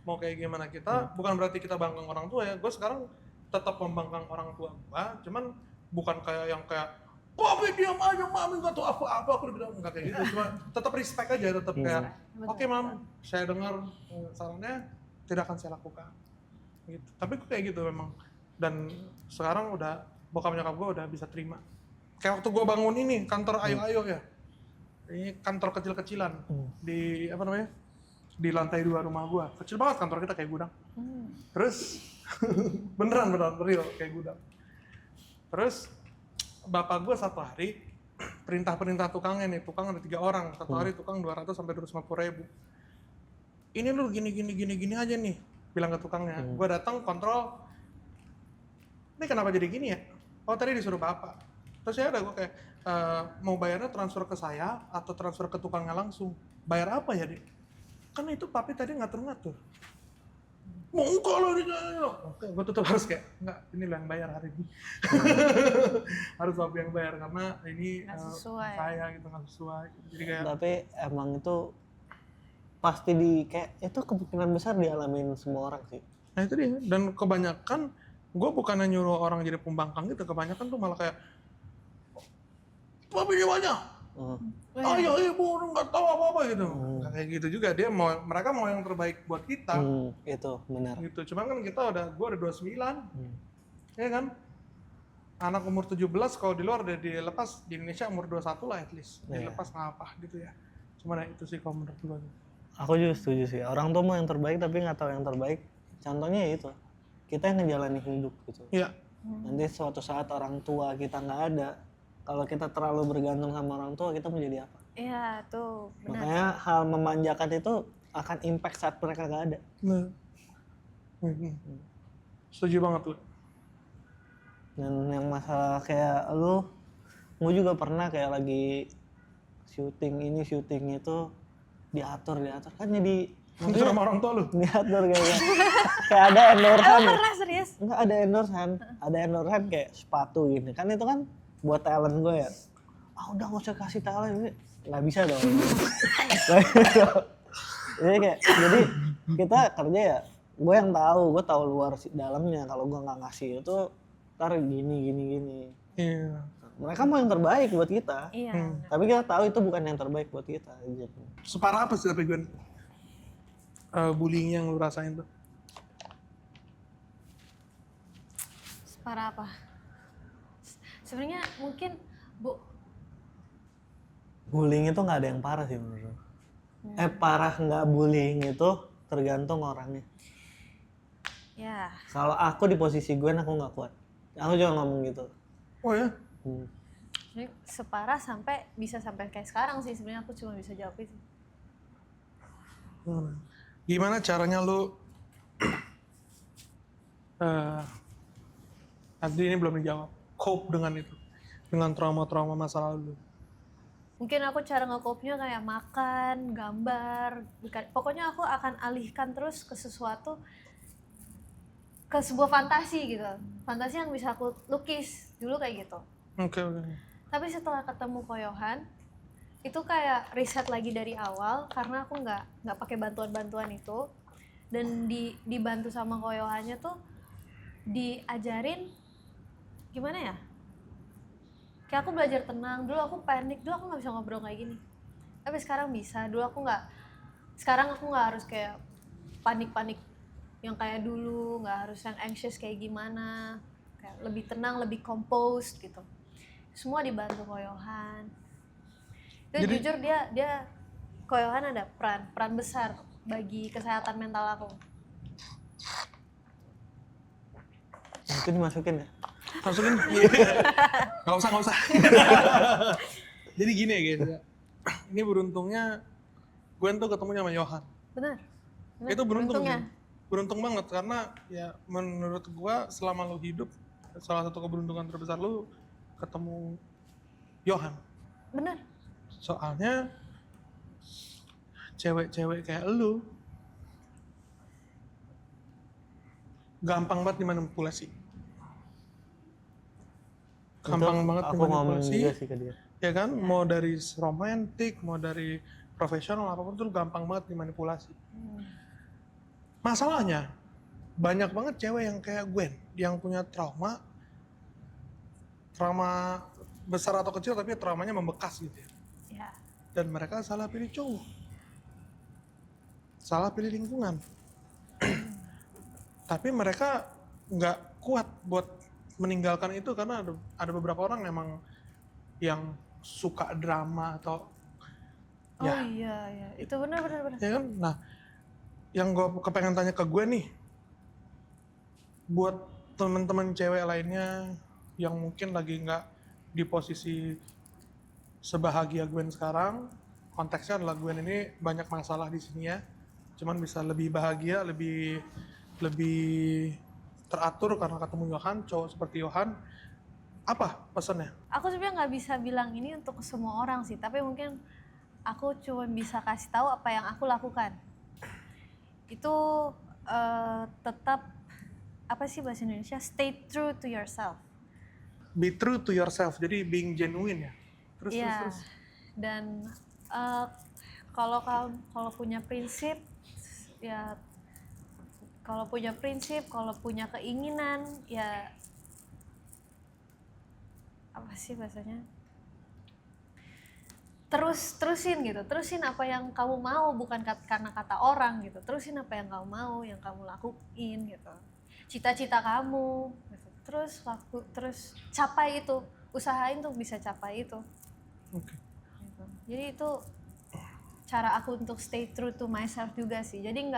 Mau kayak gimana kita, bukan berarti kita banggang orang tua ya, gue sekarang tetap membanggang orang tua gua, cuman bukan kayak yang kayak Papi diam aja, mami nggak tahu apa-apa. Aku bilang nggak kayak gitu, cuma tetap respect aja, tetap kayak oke mam, saya dengar sarannya, tidak akan saya lakukan. Gitu. Tapi gue kayak gitu memang. Dan sekarang udah bokap nyokap gue udah bisa terima. Kayak waktu gue bangun ini kantor ayo-ayo ya. Ini kantor kecil-kecilan di apa namanya? Di lantai 2 rumah gue. Kecil banget kantor kita kayak gudang. Terus beneran real kayak gudang. Terus bapak gue satu hari perintah tukangnya nih, tukang ada 3 orang, satu hari tukang 200 sampai 250.000. Ini lu gini aja nih, bilang ke tukangnya. Gue datang kontrol, ini kenapa jadi gini ya? Oh tadi disuruh bapak. Terus ya udah gue kayak mau bayarnya transfer ke saya atau transfer ke tukangnya langsung. Bayar apa ya, Dik? Kan itu papi tadi ngatur-ngatur. Mau enggak loh, oke, gue tetap harus kayak enggak, ini lo yang bayar hari ini. Harus papi yang bayar karena ini saya gitu nggak sesuai. Jadi kayak. Tapi emang itu pasti kayak itu kemungkinan besar dialamin semua orang sih. Nah itu dia. Dan kebanyakan gue bukannya nyuruh orang jadi pembangkang gitu, kebanyakan tuh malah kayak papi dia banyak. Ayo ibu nggak tahu apa-apa gitu. Nggak kayak gitu juga, mereka mau yang terbaik buat kita. Itu benar. Gitu. Cuman kan gue udah 29. Ya kan? Anak umur 17 kalau di luar udah dilepas, di Indonesia umur 21 lah at least. Dilepas nggak apa gitu ya. Cuman itu sih kalau menurut gue. Aku juga setuju sih. Orang tuh mau yang terbaik tapi nggak tahu yang terbaik. Contohnya ya itu. Kita yang ngejalanin hidup gitu. Iya. Nanti suatu saat orang tua kita nggak ada, kalau kita terlalu bergantung sama orang tua, kita mau jadi apa? Iya, tuh benar. Makanya hal memanjakan itu akan impact saat mereka nggak ada. Nah. Setuju banget tuh. Dan yang masalah kayak gue juga pernah kayak lagi syuting itu diatur kan jadi Itu sama orang tua lu? diatur kayak ada endorsean. Pernah serius? Enggak, ada endorsean kayak sepatu gini kan, itu kan buat talent gue ya. Udah nggak usah kasih talent, ini nggak bisa dong. jadi kita kerja ya, gue tahu luar dalamnya. Kalau gue nggak ngasih itu ntar gini. Iya. Mereka mau yang terbaik buat kita. Iya. Tapi kita tahu itu bukan yang terbaik buat kita gitu. Separah apa sih tapi gue bullying yang lu rasain tuh? Separah apa? Sebenarnya mungkin Bullying itu nggak ada yang parah sih menurut gue. Parah nggak bullying itu tergantung orangnya. ya. Kalau aku di posisi gue, aku nggak kuat. Aku juga ngomong gitu. Oh ya? Sebenarnya separah bisa sampai kayak sekarang sih, sebenarnya aku cuma bisa jawab itu. Gimana caranya lu tadi ini belum dijawab, cope dengan itu, dengan trauma-trauma masa lalu? Mungkin aku cara nge-cope-nya kayak makan, gambar, pokoknya aku akan alihkan terus ke sesuatu, ke sebuah fantasi gitu, fantasi yang bisa aku lukis dulu kayak gitu. Oke. Tapi setelah ketemu Koyohan, itu kayak riset lagi dari awal karena aku nggak pakai bantuan itu, dan dibantu sama Koyohannya tuh diajarin gimana ya? Kayak aku belajar tenang. Dulu aku panik, dulu aku nggak bisa ngobrol kayak gini. Tapi sekarang bisa. Sekarang aku nggak harus kayak panik-panik yang kayak dulu, nggak harus yang anxious kayak gimana. Kayak lebih tenang, lebih composed gitu. Semua dibantu Koyohan. Itu jadi, jujur dia Koyohan ada peran besar bagi kesehatan mental aku. Itu dimasukin ya? Masukin? Nggak usah. Jadi gini ya guys, ini beruntungnya Gwen tuh ketemu sama Yohan. Benar. Itu beruntung banget karena ya menurut gua selama lu hidup, salah satu keberuntungan terbesar lu ketemu Yohan. Benar. Soalnya cewek-cewek kayak lu gampang banget dimanipulasi. Gampang banget dimanipulasi. Juga sih ke dia. Ya kan, mau dari romantik, mau dari profesional, apapun tuh gampang banget dimanipulasi. Masalahnya, banyak banget cewek yang kayak Gwen, yang punya trauma besar atau kecil tapi traumanya membekas gitu ya. Ya. Dan mereka salah pilih cowok, salah pilih lingkungan. Tapi mereka nggak kuat buat meninggalkan itu karena ada beberapa orang emang yang suka drama atau Oh iya, itu benar. ya kan. Nah, yang gue kepengen tanya ke gue nih, buat teman-teman cewek lainnya yang mungkin lagi nggak di posisi sebahagia Gwen sekarang, konteksnya adalah Gwen ini banyak masalah di sini ya, cuman bisa lebih bahagia, lebih teratur karena ketemu Yohan, cowok seperti Yohan. Apa pesannya? Aku sebenarnya nggak bisa bilang ini untuk semua orang sih, tapi mungkin aku cuma bisa kasih tahu apa yang aku lakukan. Itu tetap apa sih bahasa Indonesia? Stay true to yourself. Be true to yourself, jadi being genuine ya. Terus. Dan kalau punya prinsip ya, kalau punya keinginan ya, apa sih bahasanya? Terusin apa yang kamu mau, bukan karena kata orang gitu. Terusin apa yang kamu mau, yang kamu lakuin gitu. Cita-cita kamu gitu. Terus capai itu, usahain tuh bisa capai itu. Oke. Gitu. Jadi itu cara aku untuk stay true to myself juga sih. Jadi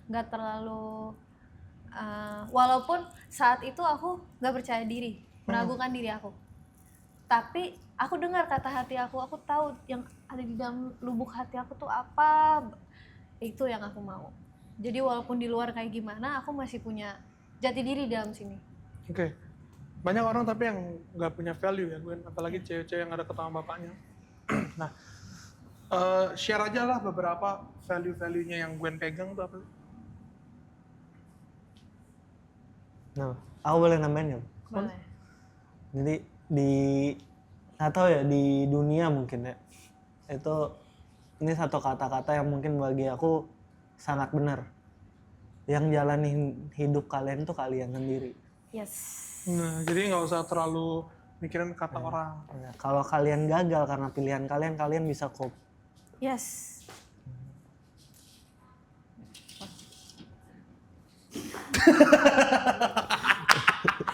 nggak terlalu walaupun saat itu aku nggak percaya diri, meragukan diri aku. Tapi aku dengar kata hati aku tahu yang ada di dalam lubuk hati aku tuh apa, itu yang aku mau. Jadi walaupun di luar kayak gimana, aku masih punya jati diri dalam sini. Oke. Banyak orang tapi yang nggak punya value ya, Gwen, apalagi cewek-cewek yang ada ketemu bapaknya. Nah, share aja lah beberapa value-value-nya yang Gwen pegang tuh apa? Nah, aku boleh nambahin ya? Boleh. Jadi nggak tahu ya, di dunia mungkin ya, itu ini satu kata-kata yang mungkin bagi aku sangat benar. Yang jalanin hidup kalian tuh kalian sendiri. Yes. Nah, jadi nggak usah terlalu mikirin kata orang. Ya, kalau kalian gagal karena pilihan kalian, kalian bisa cope. Yes.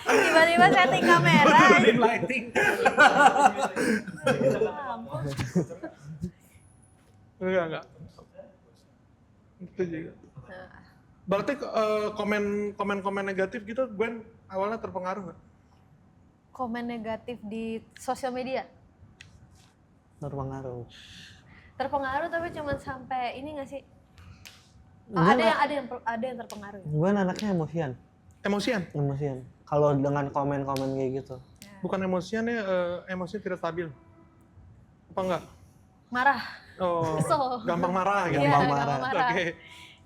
Tiba-tiba setting kamera. Lighting. Enggak. Itu juga. Berarti komen negatif gitu, Gwen awalnya terpengaruh nggak? Komen negatif di sosial media? Terpengaruh tapi cuma sampai ini nggak sih? Oh, ada yang terpengaruh. Gue anaknya emosian. Emosian. Kalau dengan komen-komen kayak gitu. Bukan emosian ya, emosinya tidak stabil. Apa enggak? Marah. Oh, Kesel. gampang marah gitu. Gampang marah. Oke.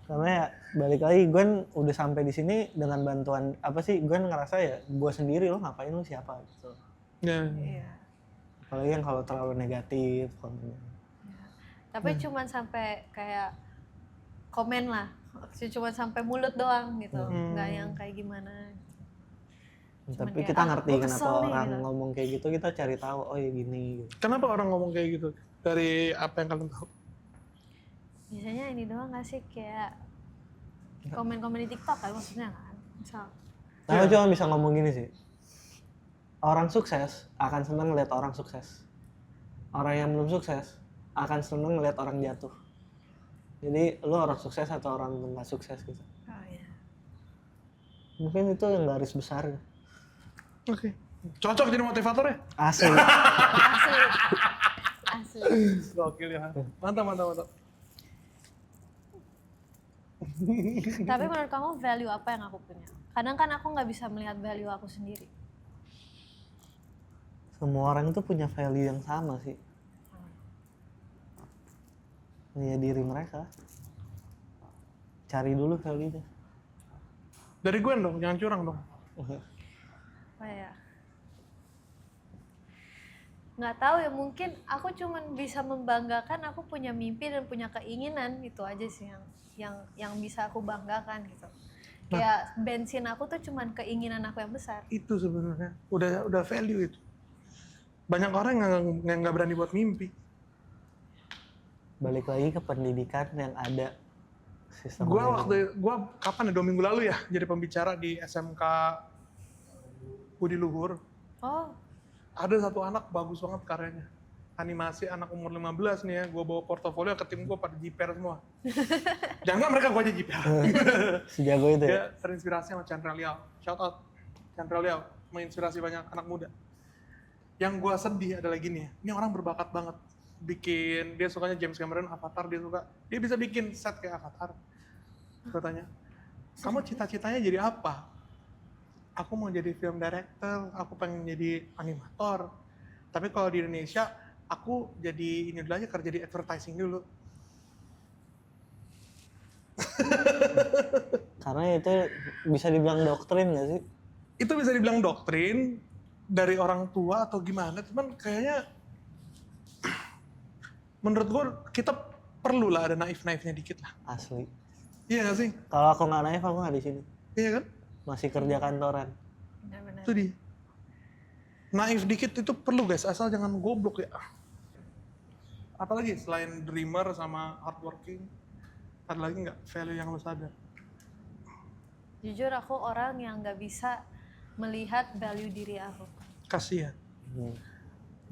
Karena ya balik lagi, gue udah sampai di sini dengan bantuan apa sih? Gue ngerasa ya gue sendiri, lo ngapain, lo siapa gitu. Ya. Iya. Apalagi yang kalau terlalu negatif komennya. Tapi cuma sampai kayak komen lah, cuma sampai mulut doang gitu, nggak yang kayak gimana. Tapi kayak, kita ngerti gua kenapa kesel nih, orang gitu. ngomong kayak gitu, kita cari tahu, oh ya gini gitu. Kenapa orang ngomong kayak gitu? Dari apa yang kalian tahu? Biasanya ini doang nggak sih, kayak komen-komen di TikTok kan maksudnya kan, misal. Nah, aku cuma bisa ngomong gini sih. Orang sukses akan seneng ngeliat orang sukses. Orang yang belum sukses akan seneng ngeliat orang jatuh. Jadi lu orang sukses atau orang nggak sukses gitu. Oh iya. Mungkin itu yang garis besar. Oke. Cocok jadi motivator ya? Asli. Asli. Gokil ya. Mantap. Tapi menurut kamu value apa yang aku punya? Kadang kan aku nggak bisa melihat value aku sendiri. Semua orang itu punya value yang sama sih. Ya diri mereka. Cari dulu value-nya. Dari Gwen dong, jangan curang dong. Apa ya? Nggak tahu ya, mungkin aku cuman bisa membanggakan aku punya mimpi dan punya keinginan, itu aja sih yang bisa aku banggakan gitu. Kayak bensin aku tuh cuman keinginan aku yang besar. Itu sebenarnya udah value itu. Banyak orang yang nggak berani buat mimpi. Balik lagi ke pendidikan yang ada sistem. Gua kapan ya 2 minggu lalu ya jadi pembicara di SMK Budi Luhur. Oh, Ada satu anak bagus banget karyanya. Animasi anak umur 15 nih ya, gue bawa portofolio ke tim gue pada jiper semua. Jangan mereka gue aja jiper. Sejago itu ya? Dia terinspirasi sama Chandra Liao. Shout out Chandra Liao, menginspirasi banyak anak muda. Yang gue sedih adalah gini ya, ini orang berbakat banget. Dia sukanya James Cameron, Avatar dia suka. Dia bisa bikin set kayak Avatar. Gue tanya, kamu cita-citanya jadi apa? Aku mau jadi film director, aku pengen jadi animator. Tapi kalau di Indonesia, aku jadi ini dulu aja, kerja di advertising dulu. Karena itu bisa dibilang doktrin nggak sih? Itu bisa dibilang doktrin dari orang tua atau gimana, cuman kayaknya menurut gue kita perlu lah ada naif-naifnya dikit lah. Asli. Iya gak sih? Kalau aku nggak naif, aku nggak di sini. Iya kan? Masih kerja kantoran. benar-benar. Itu dia. Naif dikit itu perlu guys, asal jangan goblok ya. Apalagi selain dreamer sama hardworking, ada lagi nggak value yang lo sadar? Jujur aku orang yang nggak bisa melihat value diri aku. Kasihan. Hmm.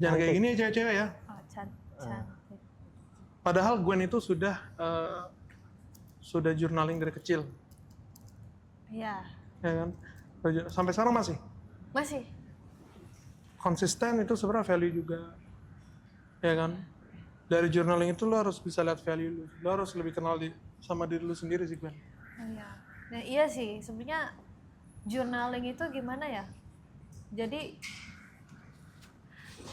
Jangan kayak gini ya cewek-cewek ya. Oh, cantik. Padahal Gwen itu sudah journaling dari kecil, Iya, ya kan? Sampai sekarang masih masih. konsisten, itu sebenarnya value juga, ya kan? Dari journaling itu lo harus bisa lihat value lo harus lebih kenal sama diri lo sendiri sih Gwen. Iya. Nah iya sih, sebenarnya journaling itu gimana ya? Jadi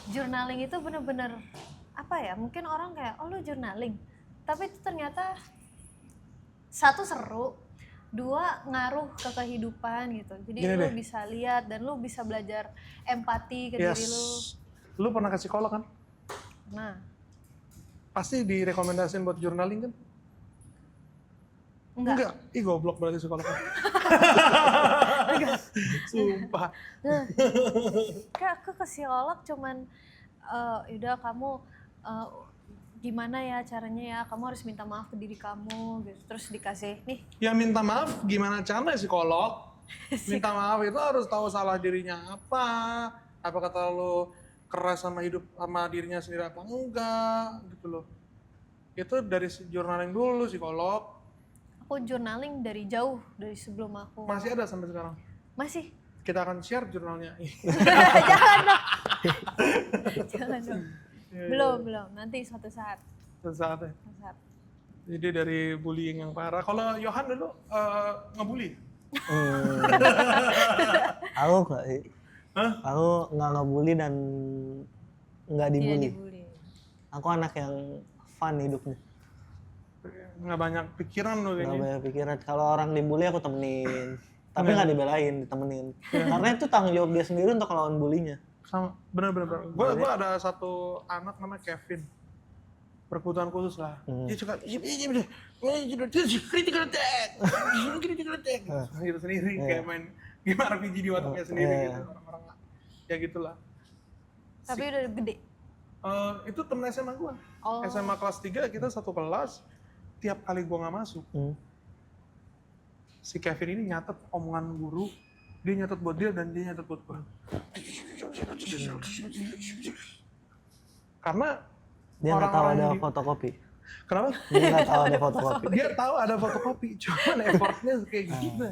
journaling itu bener-bener apa ya? Mungkin orang kayak, oh lu journaling, tapi itu ternyata satu seru, dua ngaruh ke kehidupan gitu. Jadi Gini lu deh. bisa lihat dan lu bisa belajar empati ke diri lu. Lu pernah ke psikolog kan? Nah, Pasti direkomendasiin buat journaling kan? enggak. Ih goblok berarti psikolog. Sumpah. Nah, kayak aku ke psikolog cuman udah kamu gimana ya caranya ya, kamu harus minta maaf ke diri kamu gitu, terus dikasih nih Ya minta maaf gimana caranya psikolog? Minta maaf itu harus tahu salah dirinya apa. Apakah terlalu keras sama dirinya sendiri apa enggak gitu loh. Itu dari journaling dulu psikolog. aku journaling dari jauh, dari sebelum aku Masih ada sampai sekarang. masih Kita akan share jurnalnya. jangan dong jangan dong belum nanti suatu saat Sesaat ya. suatu saat. Jadi dari bullying yang parah. Kalau Johan dulu ngebully? Aku nggak sih. Hah? Aku nggak ngebully dan nggak Tidak dibully. dibully. Aku anak yang fun hidupnya. Nggak banyak pikiran lu Nggak kayaknya. banyak pikiran. Kalau orang dibully aku temenin. Tapi nggak dibelain, ditemenin. Karena itu tanggung jawab dia sendiri untuk lawan bulinya. Sama, bener. Gue ada satu anak namanya Kevin. Berkebutuhan khusus lah. Dia suka, critical attack. Gitu sendiri, kayak main game RPG di otaknya sendiri gitu. Orang-orang ya gitulah. Tapi udah gede. Itu temen SMA gue. Oh. SMA kelas 3 kita satu kelas. Tiap kali gue nggak masuk, si Kevin ini nyatet omongan guru, dia nyatet buat dia dan dia nyatet buat gue. Karena Dia nggak tahu orang-orang ada di- fotokopi. Kenapa? Dia nggak tahu ada fotokopi. Dia tahu ada fotokopi, cuman effortnya kayak gitu.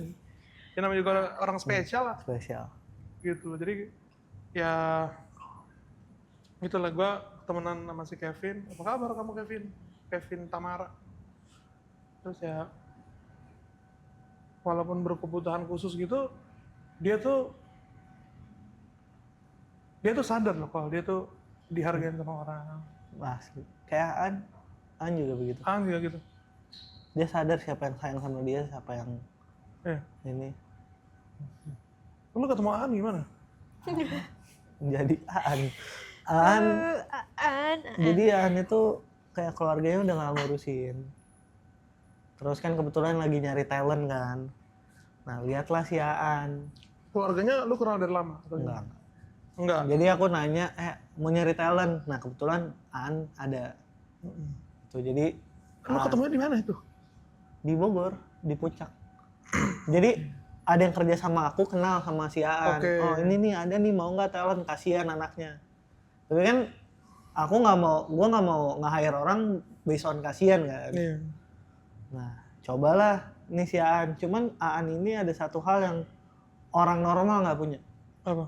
Ya namanya juga orang spesial lah, Spesial. gitu. Jadi ya itulah gue temenan sama si Kevin. Apa kabar kamu Kevin? Kevin Tamara. Terus ya walaupun berkebutuhan khusus gitu, dia tuh sadar loh kalau dia tuh dihargain sama orang. Asli. Kayak An juga begitu. Juga gitu. Dia sadar siapa yang sayang sama dia, siapa yang ini. Lu ketemu Aan gimana? Jadi An. Jadi An itu kayak keluarganya udah nggak ngurusin. Terus kan kebetulan lagi nyari talent kan. Nah lihatlah si Aan. Keluarganya lu kenal dari lama? Atau Enggak. Enggak. Jadi aku nanya, mau nyari talent. Nah kebetulan Aan ada. Tuh jadi Lu ketemunya di mana itu? di Bogor, di Puncak. Jadi ada yang kerja sama aku, kenal sama si Aan. Oke. Oh ini nih ada nih, mau nggak talent, kasihan anaknya. Tapi kan gue nggak mau nge-hire orang based on kasihan kan. Iya. Nah cobalah nih si Aan. Cuman Aan ini ada satu hal yang orang normal nggak punya. Apa?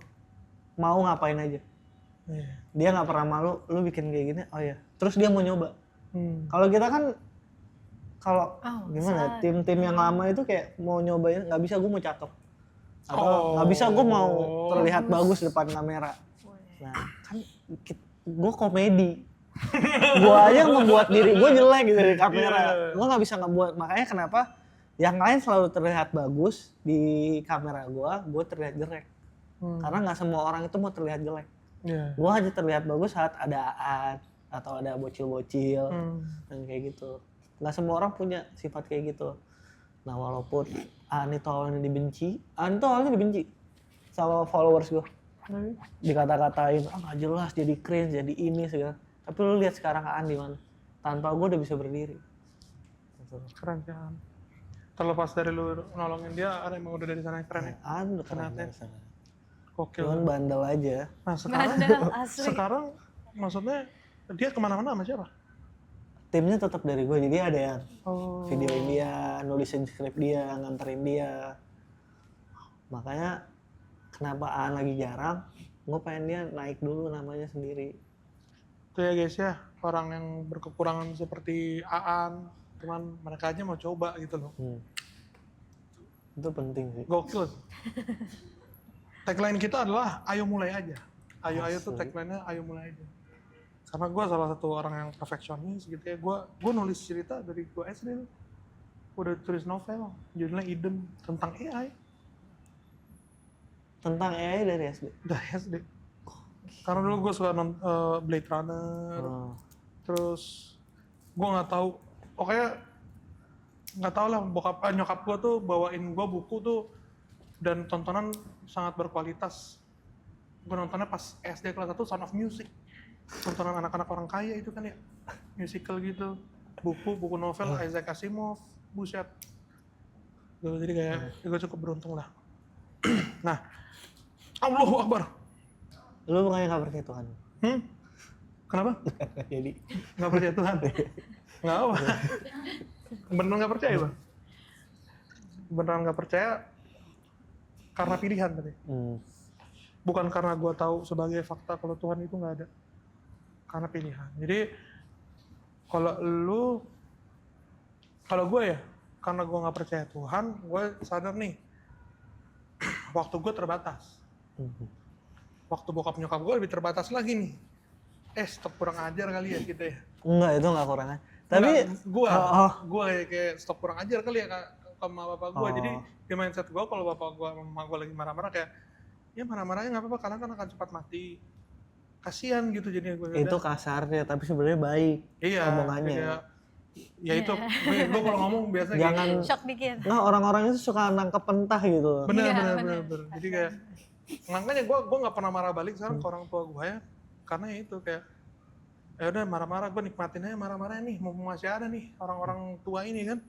Mau ngapain aja. Iya. Dia nggak pernah malu, lu bikin kayak gini, oh ya. Terus dia mau nyoba. Kalau kita kan, kalau gimana, tim-tim yang lama itu kayak mau nyobain, nggak bisa gue mau cakep. Atau nggak bisa gue mau terlihat bagus depan kamera. Nah kan gue komedi. Gue aja membuat diri gue jelek gitu di kamera. Gue nggak bisa ngebuat, makanya kenapa yang lain selalu terlihat bagus di kamera gue terlihat jelek. Karena nggak semua orang itu mau terlihat jelek. Iya. Gue aja terlihat bagus saat ada Aan atau ada bocil-bocil dan kayak gitu. Nggak semua orang punya sifat kayak gitu. Nah walaupun Aan itu awalnya dibenci sama followers gue. Dikata-katain, nggak jelas, jadi cringe, jadi ini segala. Tapi lu lihat sekarang Aan di mana? Tanpa gue udah bisa berdiri. Keren kan. Terlepas dari lu nolongin dia, ada emang udah dari sana yang keren ya? Aan udah keren Kenapa? dari sana. Oke. Cuman bandel aja. Nah sekarang, Bandel, asli. sekarang maksudnya dia kemana-mana sama siapa? Timnya tetap dari gue, jadi ada yang Oh. videoin dia, nulisin skrip dia, nganterin dia. Makanya kenapa Aan lagi jarang, gue pengen dia naik dulu namanya sendiri. Itu ya guys ya, orang yang berkekurangan seperti Aan, cuman mereka aja mau coba gitu loh. Itu penting sih. Gokil. Tagline kita adalah ayo mulai aja. Ayo tuh tagline-nya ayo mulai aja. Karena gue salah satu orang yang perfeksionis gitu ya. Gue nulis cerita dari gue SD. Udah tulis novel, judulnya Eden, tentang AI. Tentang AI dari SD. Dari SD. Karena dulu gue suka Blade Runner. Terus gue nggak tahu, pokoknya nggak tahu lah, nyokap gue tuh bawain gue buku tuh dan tontonan sangat berkualitas. Gue nontonnya pas SD kelas 1 Sound of Music. Tontonan anak-anak orang kaya itu kan ya, musical gitu. Buku novel Isaac Asimov, buset. Jadi kayak gue cukup beruntung lah. Nah, Allahu Akbar. Lu bukannya nggak percaya Tuhan? Kenapa? Jadi Nggak percaya Tuhan? Nggak apa. Beneran nggak percaya Bang? Beneran nggak percaya karena pilihan tadi. Bukan karena gue tahu sebagai fakta kalau Tuhan itu nggak ada. Karena pilihan. Jadi kalau gue ya, karena gue nggak percaya Tuhan, gue sadar nih, waktu gue terbatas. Waktu bokap nyokap gue lebih terbatas lagi nih. Stop kurang ajar kali ya kita ya. enggak, itu nggak kurang. Tapi gue kayak stop kurang ajar kali ya sama bapak gue. Jadi di mindset gue kalau bapak gue sama mama gue lagi marah-marah kayak, ya marah-marahnya nggak apa-apa, kalian kan akan cepat mati. Kasian gitu jadinya gue. itu kasarnya, tapi sebenarnya baik omongannya. Ya itu, gue kalau ngomong biasanya Jangan Shock dikit. Nah, orang-orang itu suka nangkep pentah gitu. bener. Jadi kayak makanya gue nggak pernah marah balik sekarang ke orang tua gue ya, karena ya itu kayak ya udah marah-marah, gue nikmatin aja marah-marah nih, mau masih ada nih orang-orang tua ini kan.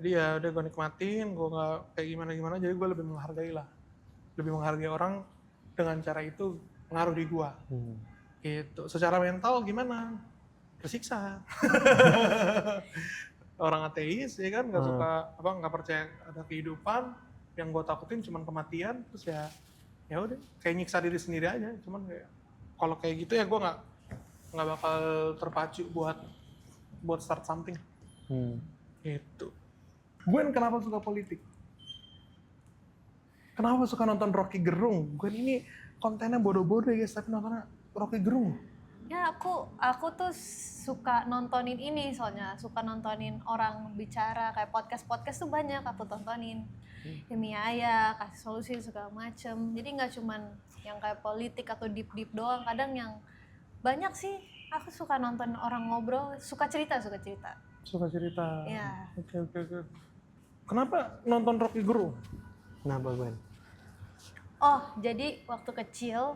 Jadi ya udah gue nikmatin, gue nggak kayak gimana, jadi gue lebih menghargai orang dengan cara itu pengaruh di gue. Gitu. Secara mental gimana? Tersiksa. Orang ateis ya kan, nggak suka nggak percaya ada kehidupan, yang gue takutin cuman kematian, terus ya udah kayak nyiksa diri sendiri aja. Cuman kayak kalau kayak gitu ya gue nggak bakal terpacu buat start something. Gitu. Gwen kenapa suka politik? Kenapa suka nonton Rocky Gerung? Gwen ini kontennya bodoh-bodoh ya guys, tapi nontonnya Rocky Gerung. Ya aku tuh suka nontonin ini, soalnya suka nontonin orang bicara kayak podcast tuh banyak aku tontonin. Demi Ayah, kasih solusi segala macem. Jadi nggak cuman yang kayak politik atau deep doang, kadang yang banyak sih. Aku suka nonton orang ngobrol, suka cerita. Suka cerita. Ya. Oke. Kenapa nonton Rocky Gerung? Kenapa, Gwen? Oh, jadi waktu kecil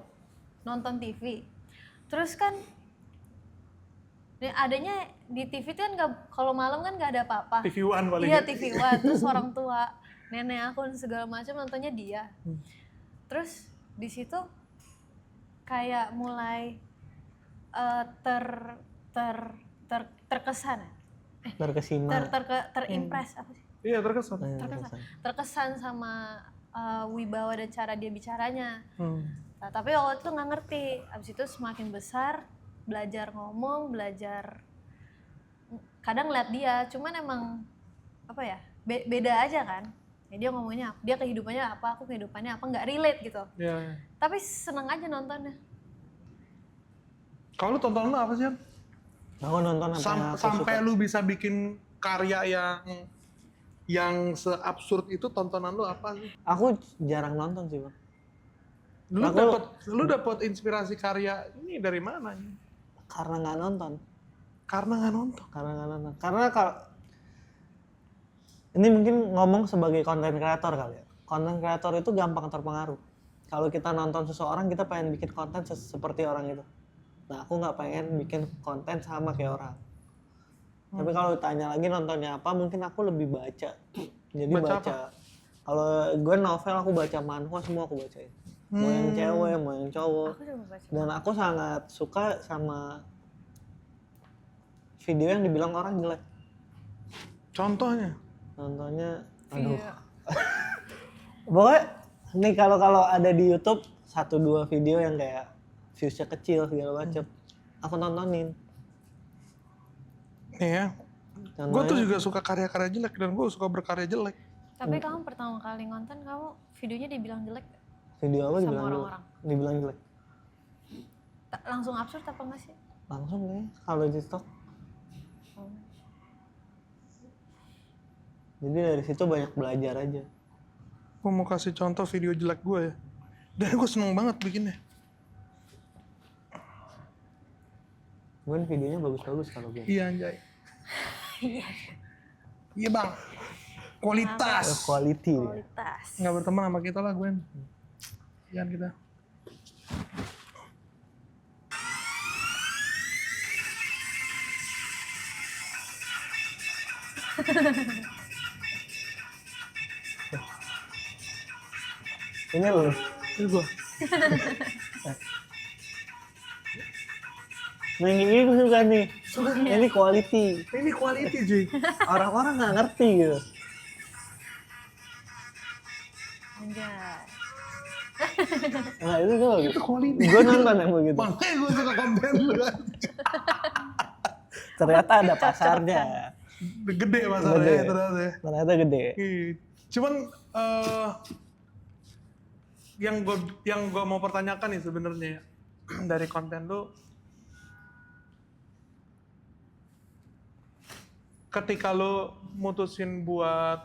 nonton TV. Terus kan adanya di TV itu kan kalau malam kan nggak ada apa-apa. TV One paling. Iya TV One. Terus orang tua, nenek aku dan segala macam nontonnya dia. Terus di situ kayak mulai terkesan, Terkesima. terimpress apa sih? Iya, terkesan. Terkesan sama wibawa dan cara dia bicaranya. Nah, tapi waktu itu nggak ngerti. Abis itu semakin besar, belajar ngomong, belajar kadang lihat dia, cuman emang apa ya, beda aja kan. Ya, dia ngomongnya, dia kehidupannya apa, aku kehidupannya apa, nggak relate gitu. Iya. Tapi seneng aja nontonnya. Kalau lu tonton lu apa sih? Han? Aku nonton apa yang aku Sampai suka. lu bisa bikin karya yang seabsurd itu, tontonan lu apa sih? Aku jarang nonton sih, Bang. Lu dapet inspirasi karya ini dari mana? Karena nggak nonton. Karena nggak nonton. Karena kalau ini mungkin ngomong sebagai konten kreator kali ya. Konten kreator itu gampang terpengaruh. Kalau kita nonton seseorang, kita pengen bikin konten seperti orang itu. Nah, aku nggak pengen bikin konten sama kayak orang. Tapi kalau tanya lagi nontonnya apa, mungkin aku lebih baca. Jadi baca. Kalau gue novel, aku baca manhwa, semua aku bacain. Mau yang cewek, mau yang cowok. Aku juga baca. Dan aku sangat suka sama video yang dibilang orang jelek. Contohnya? Nontonnya, Iya. pokoknya nih kalau ada di YouTube 1-2 video yang kayak viewsnya kecil segala macem, aku nontonin. Nih ya, gue tuh juga suka karya-karya jelek dan gue suka berkarya jelek. Tapi kamu pertama kali nonton, kamu videonya dibilang jelek gak? Video apa Sama dibilang jelek? orang-orang. Dibilang jelek. Langsung absurd apa enggak sih? Langsung nih kalau di TikTok. Jadi dari situ banyak belajar aja. Gue mau kasih contoh video jelek gue ya. Dan gue seneng banget bikinnya. Mungkin videonya bagus-bagus kalau gue. Iya anjay. Iya bang. Kualitas. Quality dia. Kualitas. Nggak berteman sama kita lah Gwen. Jangan kita. Ini loh. Ini gue. Nah ini gue suka nih. Ini quality. Ini quality cuy. Orang-orang nggak ngerti gitu. Anjay. Nah itu tuh. Itu quality. Gue nonton yang begitu. Makanya gue suka konten lu kan. Ternyata ada pasarnya. Gede masalahnya Gede. ternyata ya. Ternyata gede. Cuman yang gue mau pertanyakan nih sebenarnya ya, dari konten lu, ketika lu mutusin buat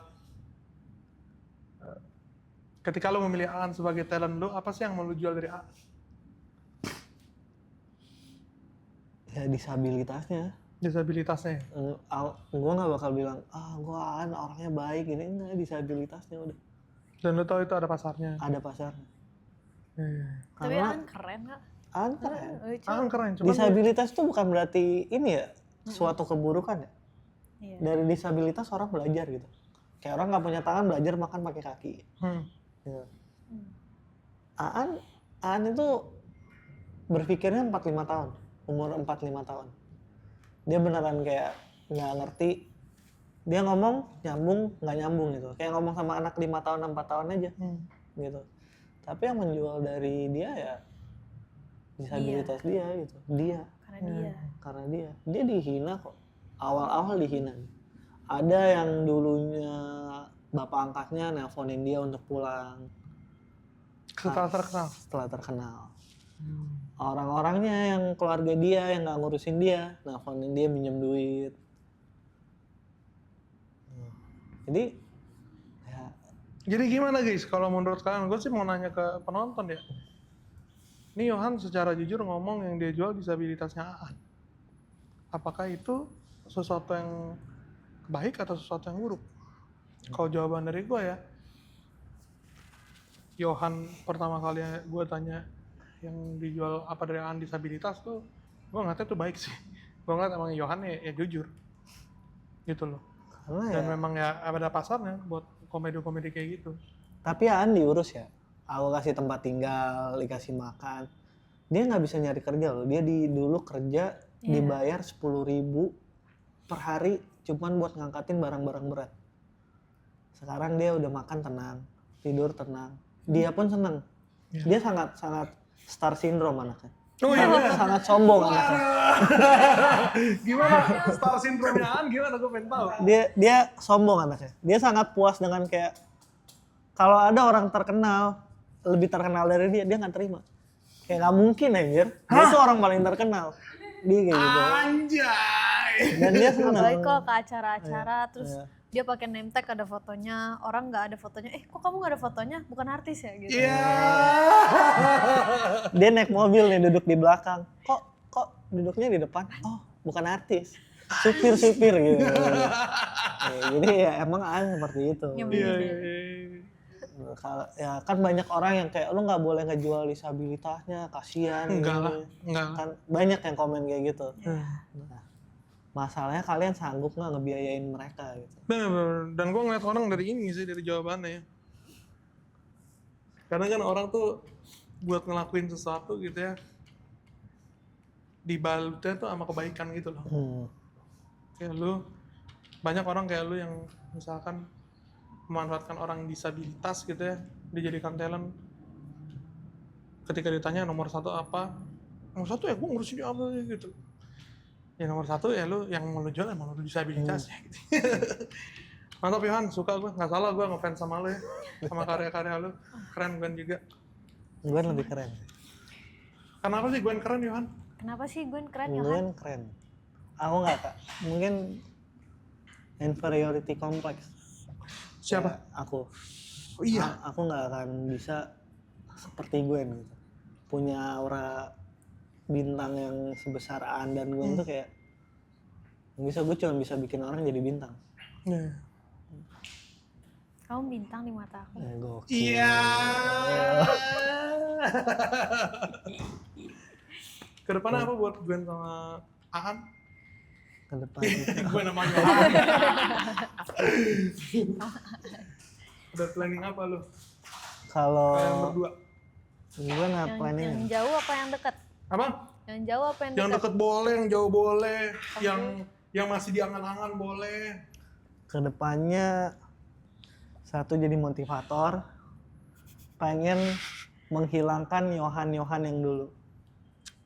ketika lu memilih Aan sebagai talent lu, apa sih yang mau lu jual dari Aan? Ya disabilitasnya. Disabilitasnya. Gue nggak bakal bilang gue orangnya baik ini, enggak, disabilitasnya udah Dan lu tahu itu ada pasarnya. ada pasarnya. Tapi Karena Aan keren gak? keren. Lucu. Aan keren, cuman Disabilitas itu bukan berarti ini ya suatu keburukan ya. Iya. Dari disabilitas orang belajar gitu. Kayak orang nggak punya tangan belajar makan pakai kaki. Gitu. Aan itu berpikirnya 45 tahun, umur 45 tahun. Dia beneran kayak nggak ngerti. Dia ngomong nyambung nggak nyambung gitu. Kayak ngomong sama anak 5 tahun 4 tahun aja gitu. Tapi yang menjual dari dia ya disabilitas dia gitu. Karena dia dihina kok. Awal-awal dihina. Ada yang dulunya bapak angkatnya nelponin dia untuk pulang. Setelah terkenal. Orang-orangnya yang keluarga dia yang nggak ngurusin dia, nelponin dia minjem duit. Jadi gimana guys, kalau menurut kalian, gue sih mau nanya ke penonton ya. Ini Yohan secara jujur ngomong yang dia jual disabilitasnya Aan. Apakah itu sesuatu yang baik atau sesuatu yang buruk? Kalau jawaban dari gue ya, Yohan pertama kali gue tanya, yang dijual apa dari orang disabilitas tuh gue ngeliatnya tuh baik sih. Gue ngeliat emang Yohan ya jujur gitu loh. Karena Dan ya, memang ya ada pasarnya buat komedi-komedi kayak gitu. tapi Aan diurus ya. Aku kasih tempat tinggal, dikasih makan. Dia nggak bisa nyari kerja loh. Dia dulu kerja dibayar 10.000 per hari cuman buat ngangkatin barang-barang berat. Sekarang dia udah makan tenang, tidur tenang. Dia pun seneng. Dia sangat star syndrome anaknya. Oh iya, Sangat sombong anaknya. gimana star syndrome-nya Aan gimana, gue pengen tahu. Dia sombong anaknya. Dia sangat puas dengan kayak kalau ada orang terkenal, lebih terkenal dari dia nggak terima. Kayak nggak mungkin anjir. Dia tuh orang paling terkenal. Dia kayak gitu. Anjay. Dan dia senang. Apalagi kalau ke acara-acara terus Iya. dia pakai name tag ada fotonya, orang nggak ada fotonya, kok kamu nggak ada fotonya, bukan artis ya gitu. Iya. Dia naik mobil nih duduk di belakang. Kok duduknya di depan? Oh, bukan artis. Supir gitu. Jadi ya emang seperti itu. Nyembunyi. Ya kan banyak orang yang kayak lu nggak boleh ngejual disabilitasnya, kasihan. Enggak ini." lah, enggak. Kan banyak yang komen kayak gitu. Hmm. Nah, masalahnya kalian sanggup nggak ngebiayain mereka gitu. Bener. Dan gue ngeliat orang dari ini sih, dari jawabannya ya. Karena kan orang tuh buat ngelakuin sesuatu gitu ya, dibalutnya tuh sama kebaikan gitu loh. Kayak lu, banyak orang kayak lu yang misalkan memanfaatkan orang disabilitas gitu ya, dijadikan talent. Ketika ditanya nomor satu apa, nomor satu ya gue ngurusin dia apa gitu. Ya nomor satu ya lu yang mau lu jual emang lu disabilitas ya gitu. Mantap Yohan, suka gue, nggak salah gue ngefans sama lu ya, sama karya-karya lu, keren Gwen juga. Gwen lebih keren. Kenapa sih Gwen keren Yohan? Kenapa sih Gwen keren ya kan? Gwen keren. Aku nggak kak. Mungkin inferiority complex. Siapa? Ya, aku. Oh iya. Aku nggak akan bisa seperti Gwen gitu. Punya aura bintang yang sebesar Aan dan Gwen tuh kayak gue cuma bisa bikin orang jadi bintang. Kamu bintang di mata aku. Gokil. Iya. Kedepannya apa buat Gwen sama Aan? Kedepan. Gwen sama Yohan. Udah planning apa lu? Kalau Kalian berdua? Gwen planning. Yang jauh apa yang dekat? Apa? Yang jauh apa yang Yang dekat? deket boleh, yang jauh boleh, yang masih diangan-angan boleh. Kedepannya satu jadi motivator, pengen menghilangkan Yohan yang dulu.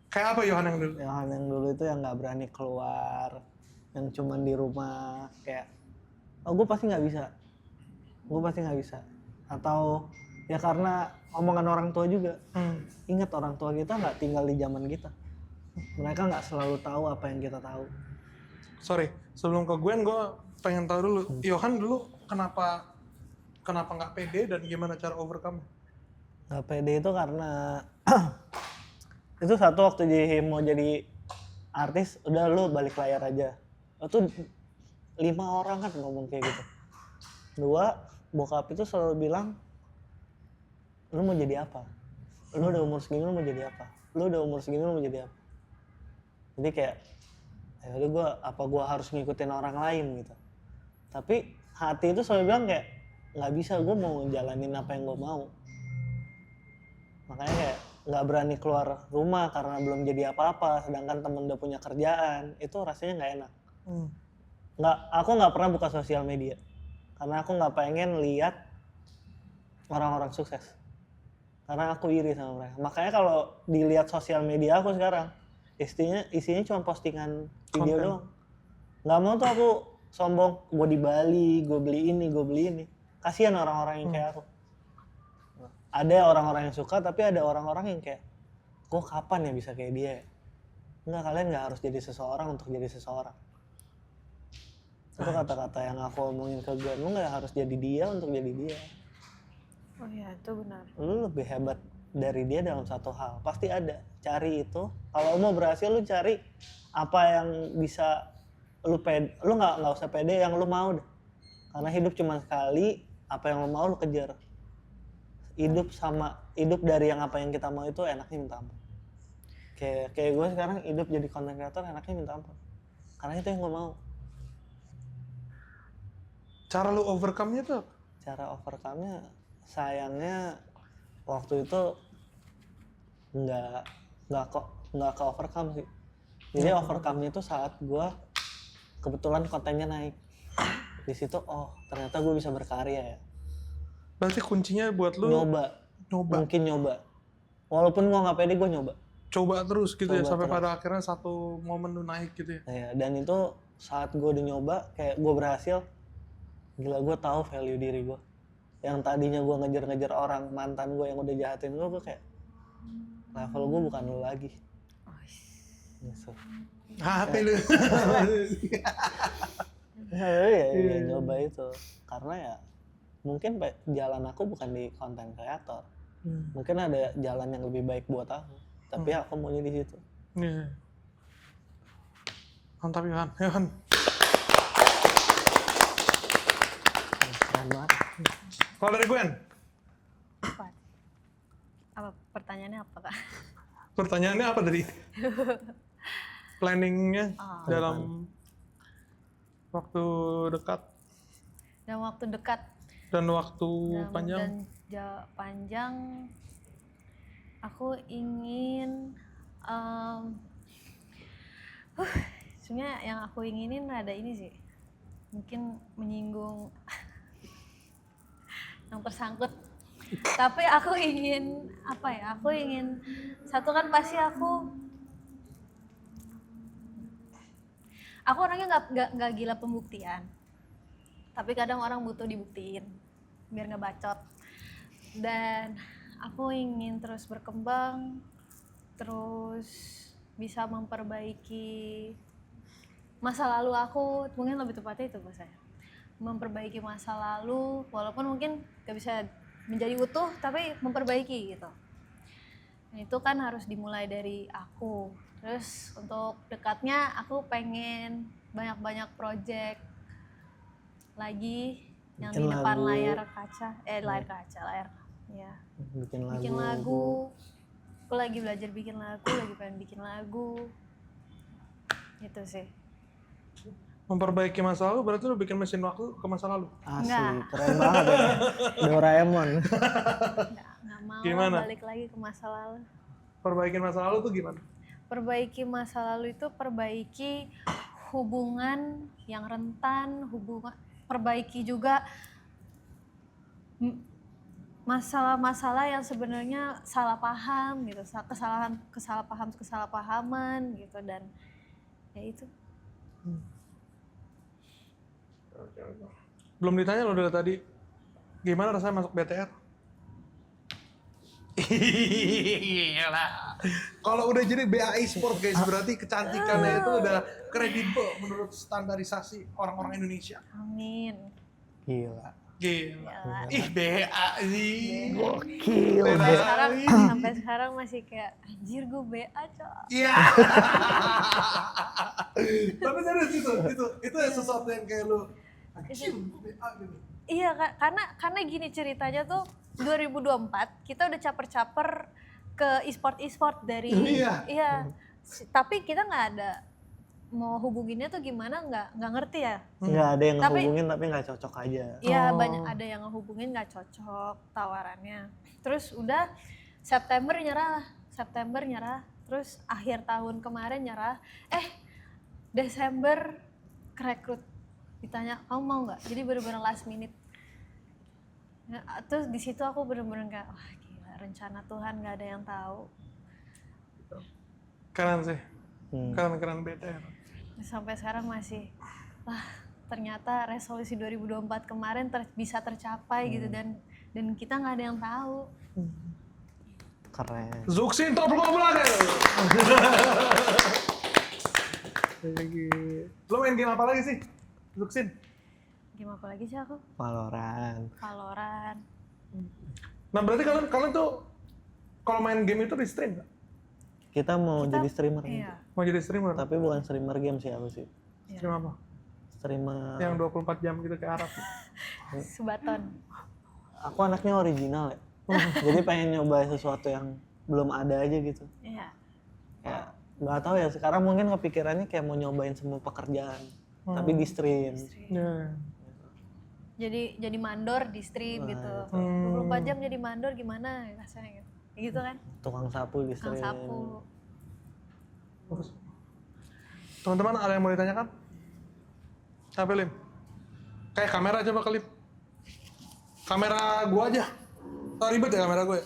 Kayak apa Yohan yang dulu? Yohan yang dulu itu yang nggak berani keluar, yang cuman di rumah kayak, oh gue pasti nggak bisa, atau ya karena omongan orang tua juga. Ingat orang tua kita nggak tinggal di zaman kita, mereka nggak selalu tahu apa yang kita tahu. Sorry, sebelum ke Gwen gue pengen tahu dulu, Yohan dulu kenapa nggak pede dan gimana cara overcome? Nggak pede itu karena itu satu, waktu mau jadi artis udah lu balik layar aja. Itu 5 orang kan ngomong kayak gitu. 2, bokap itu selalu bilang lu mau jadi apa? Lu udah umur segini lu mau jadi apa? Lu udah umur segini lu mau jadi apa? Jadi kayak ya udah gua harus ngikutin orang lain gitu. Tapi hati itu selalu bilang kayak nggak bisa, gue mau jalanin apa yang gue mau. Makanya kayak nggak berani keluar rumah karena belum jadi apa-apa, sedangkan temen udah punya kerjaan, itu rasanya nggak enak. Aku nggak pernah buka sosial media karena aku nggak pengen lihat orang-orang sukses, karena aku iri sama mereka. Makanya kalau dilihat sosial media aku sekarang isinya cuma postingan video doang. Nggak mau tuh aku sombong, gue di Bali, gue beli ini. Kasihan orang-orang yang kayak aku. Ada orang-orang yang suka, tapi ada orang-orang yang kayak, gue kapan ya bisa kayak dia? Enggak, kalian nggak harus jadi seseorang untuk jadi seseorang. Itu kata-kata yang aku omongin ke gue, lu nggak harus jadi dia untuk jadi dia. Oh iya, itu benar. Lu lebih hebat dari dia dalam satu hal, pasti ada. Cari itu, kalau mau berhasil lu cari apa yang bisa lu nggak usah pede yang lu mau deh. Karena hidup cuma sekali, apa yang lu mau lu kejar. hidup dari yang apa yang kita mau itu enaknya minta ampun. Kayak gue sekarang hidup jadi content creator enaknya minta ampun. Karena itu yang gue mau. Cara lu overcome-nya tuh? Cara overcome-nya sayangnya waktu itu nggak ke overcome sih. Jadi overcome-nya itu saat gue kebetulan kontennya naik. Di situ ternyata gue bisa berkarya ya. Berarti kuncinya buat lu Nyoba. Mungkin nyoba. Walaupun gue nggak pede, gue nyoba. Coba terus gitu ya, sampai terus. pada akhirnya satu momen lu naik gitu ya. Ya, dan itu saat gue udah nyoba, kayak gue berhasil, gila gue tahu value diri gue. Yang tadinya gue ngejar-ngejar orang, mantan gue yang udah jahatin gue kayak level gue bukan lu lagi. Gitu. Hati lu. Ya, nyoba itu. Karena ya mungkin jalan aku bukan di konten kreator. Mungkin ada jalan yang lebih baik buat aku. Tapi aku maunya di situ. Iya. Mantap Yohan. Yohan. Keren banget. Kalau dari Gwen? Apa pertanyaannya apa Kak? Pertanyaannya apa tadi? Planningnya dalam waktu dekat Dalam waktu dekat dan waktu panjang? panjang aku ingin sebenarnya yang aku inginin ada ini sih, mungkin menyinggung yang tersangkut, tapi aku ingin aku ingin satu, kan pasti aku orangnya nggak gila pembuktian, tapi kadang orang butuh dibuktiin biar nggak bacot. Dan aku ingin terus berkembang, terus bisa memperbaiki masa lalu aku, mungkin lebih tepatnya itu Pak saya. Memperbaiki masa lalu, walaupun mungkin gak bisa menjadi utuh, tapi memperbaiki gitu. Nah, itu kan harus dimulai dari aku. Terus untuk dekatnya aku pengen banyak-banyak project lagi yang Bikin di depan lagu. layar ya. Bikin lagu. Aku lagi belajar bikin lagu, lagi pengen bikin lagu. Gitu sih. Memperbaiki masa lalu berarti lu bikin mesin waktu ke masa lalu? Asli, Nggak. keren banget ya. Doraemon. Nggak mau Gimana? balik lagi ke masa lalu. Perbaikin masa lalu tuh gimana? Perbaiki masa lalu itu perbaiki hubungan yang rentan, perbaiki juga masalah-masalah yang sebenarnya salah paham gitu, kesalahpahaman gitu, dan ya itu. Belum ditanya lo dari tadi, gimana rasanya masuk BTR? Gila. Kalau udah jadi BAI Sport guys, berarti kecantikannya itu udah kredibel menurut standarisasi orang-orang Indonesia. Amin. Gila. Gila. Ih, BA sih. Gokil. Sampai sekarang masih kayak anjir gue BA Cok. Iya. Tapi serius itu sesuatu yang kayak lu anjir BA gitu. Iya, karena gini ceritanya tuh 2024 kita udah caper-caper ke e-sport dari iya. Tapi kita nggak ada mau hubunginnya tuh gimana, nggak ngerti ya. Nggak ada yang ngehubungin tapi nggak cocok aja. Iya, banyak ada yang ngehubungin nggak cocok tawarannya. Terus udah September nyerah, terus akhir tahun kemarin nyerah. Desember kerekrut, ditanya kamu mau nggak, jadi bener-bener last minute. Nah, terus di situ aku bener-bener kayak wah gila, rencana Tuhan nggak ada yang tahu. Keren sih, keren BTR. Sampai sekarang masih ternyata resolusi 2024 kemarin bisa tercapai gitu, dan kita nggak ada yang tahu. Keren. Zuxin top lagi. Lo main game apa lagi sih, Zuxin? Game apa lagi sih aku? Valorant. Nah berarti kalian tuh kalau main game itu di stream nggak? Kita mau jadi streamer. Iya. Mau jadi streamer? Tapi bukan streamer game sih aku sih. Stream apa? Streamer. Yang 24 jam gitu kayak Arab. Subaton. Aku anaknya original ya. Jadi pengen nyoba sesuatu yang belum ada aja gitu. Iya. Ya nggak tahu ya, sekarang mungkin kepikirannya kayak mau nyobain semua pekerjaan tapi di stream. Ya. Jadi mandor di stream gitu. 24 jam jadi mandor gimana rasanya gitu. Gitu kan? Tukang sapu di Tukang stream. sapu. Bagus. Teman-teman ada yang mau ditanyakan? Apa Lim? Kayak kamera aja bakal Lim. Kamera gua aja. Ribet ya kamera gue.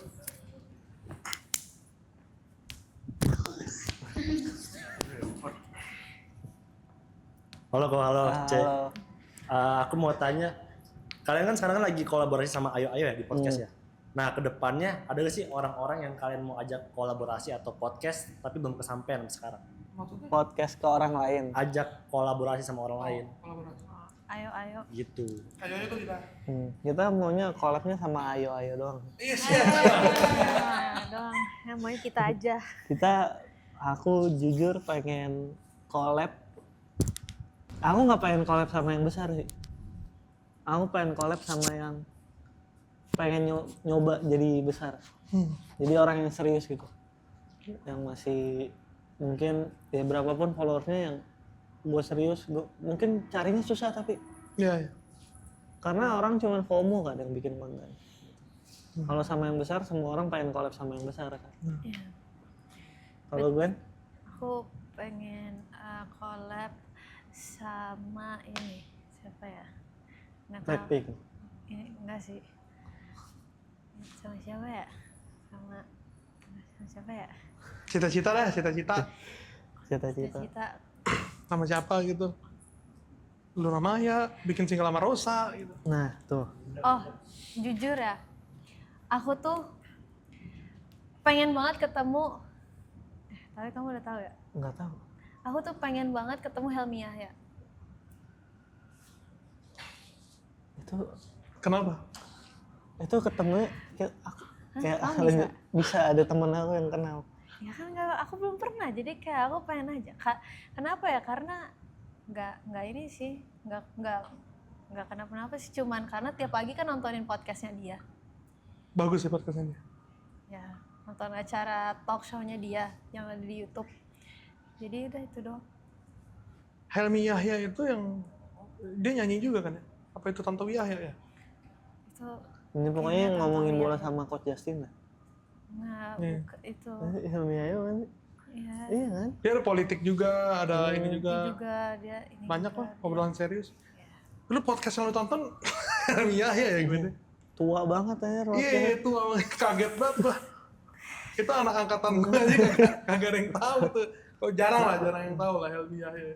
Halo, C. Halo. Aku mau tanya, kalian kan sekarang lagi kolaborasi sama Ayo Ayo ya di podcast ya. Nah, kedepannya ada gak sih orang-orang yang kalian mau ajak kolaborasi atau podcast tapi belum kesampaian sampai sekarang? Maksudnya? Podcast ke orang lain. Ajak kolaborasi sama orang lain, Kolaborasi. Ayo. gitu. Ayo itu kita. Kita maunya collabnya sama Ayo Ayo doang. Iya. Doang. Ya maunya kita aja. Aku jujur pengen collab. Aku nggak pengen collab sama yang besar sih. Aku pengen collab sama yang pengen nyoba jadi besar. Jadi orang yang serius gitu. Yang masih mungkin ya berapapun followersnya yang gue serius, mungkin carinya susah tapi Iya. karena orang cuma FOMO kan yang bikin konten. Kalau sama yang besar semua orang pengen collab sama yang besar kan. Iya. Kalau Gwen? Aku pengen collab sama ini siapa ya? Nggak tahu. Blackpink. Ini enggak sih. Sama siapa ya? Sama siapa ya? Cita-cita deh, cita-cita. Cita-cita. Cita. Sama siapa gitu. Luna Maya, bikin single sama Rosa gitu. Nah tuh. Oh, jujur ya. Aku tuh pengen banget ketemu. Tapi kamu udah tahu ya? Nggak tahu. Aku tuh pengen banget ketemu Helmi Yahya. Itu Kenapa? ketemunya kayak kamu bisa? bisa ada temen aku yang kenal. Ya kan aku belum pernah, jadi kayak aku pengen aja. Kenapa ya? Karena nggak ini sih, nggak kenapa-napa sih, cuman karena tiap pagi kan nontonin podcastnya dia. Bagus sih podcastnya. Ya, nonton acara talk show-nya dia yang ada di YouTube. Jadi udah itu doang. Helmi Yahya itu yang dia nyanyi juga kan ya? Apa itu Tanto Yahya ya? Itu Ini pokoknya yang ngomongin bola sama Coach Justin lah. nggak Iya. itu. Helmi Ayo kan? Iya. Iya kan? Dia ada politik juga, ada ini Dia juga. juga dia ini Banyak juga, kok obrolan serius. Iya. Lu podcast yang lu tonton Helmi Yahya ya gue. Tua banget aja Iya itu kaget banget gua. Kita anak angkatan gue aja kagak ada yang tahu tuh. Oh, jarang yang tahu lah Helmi Yahya.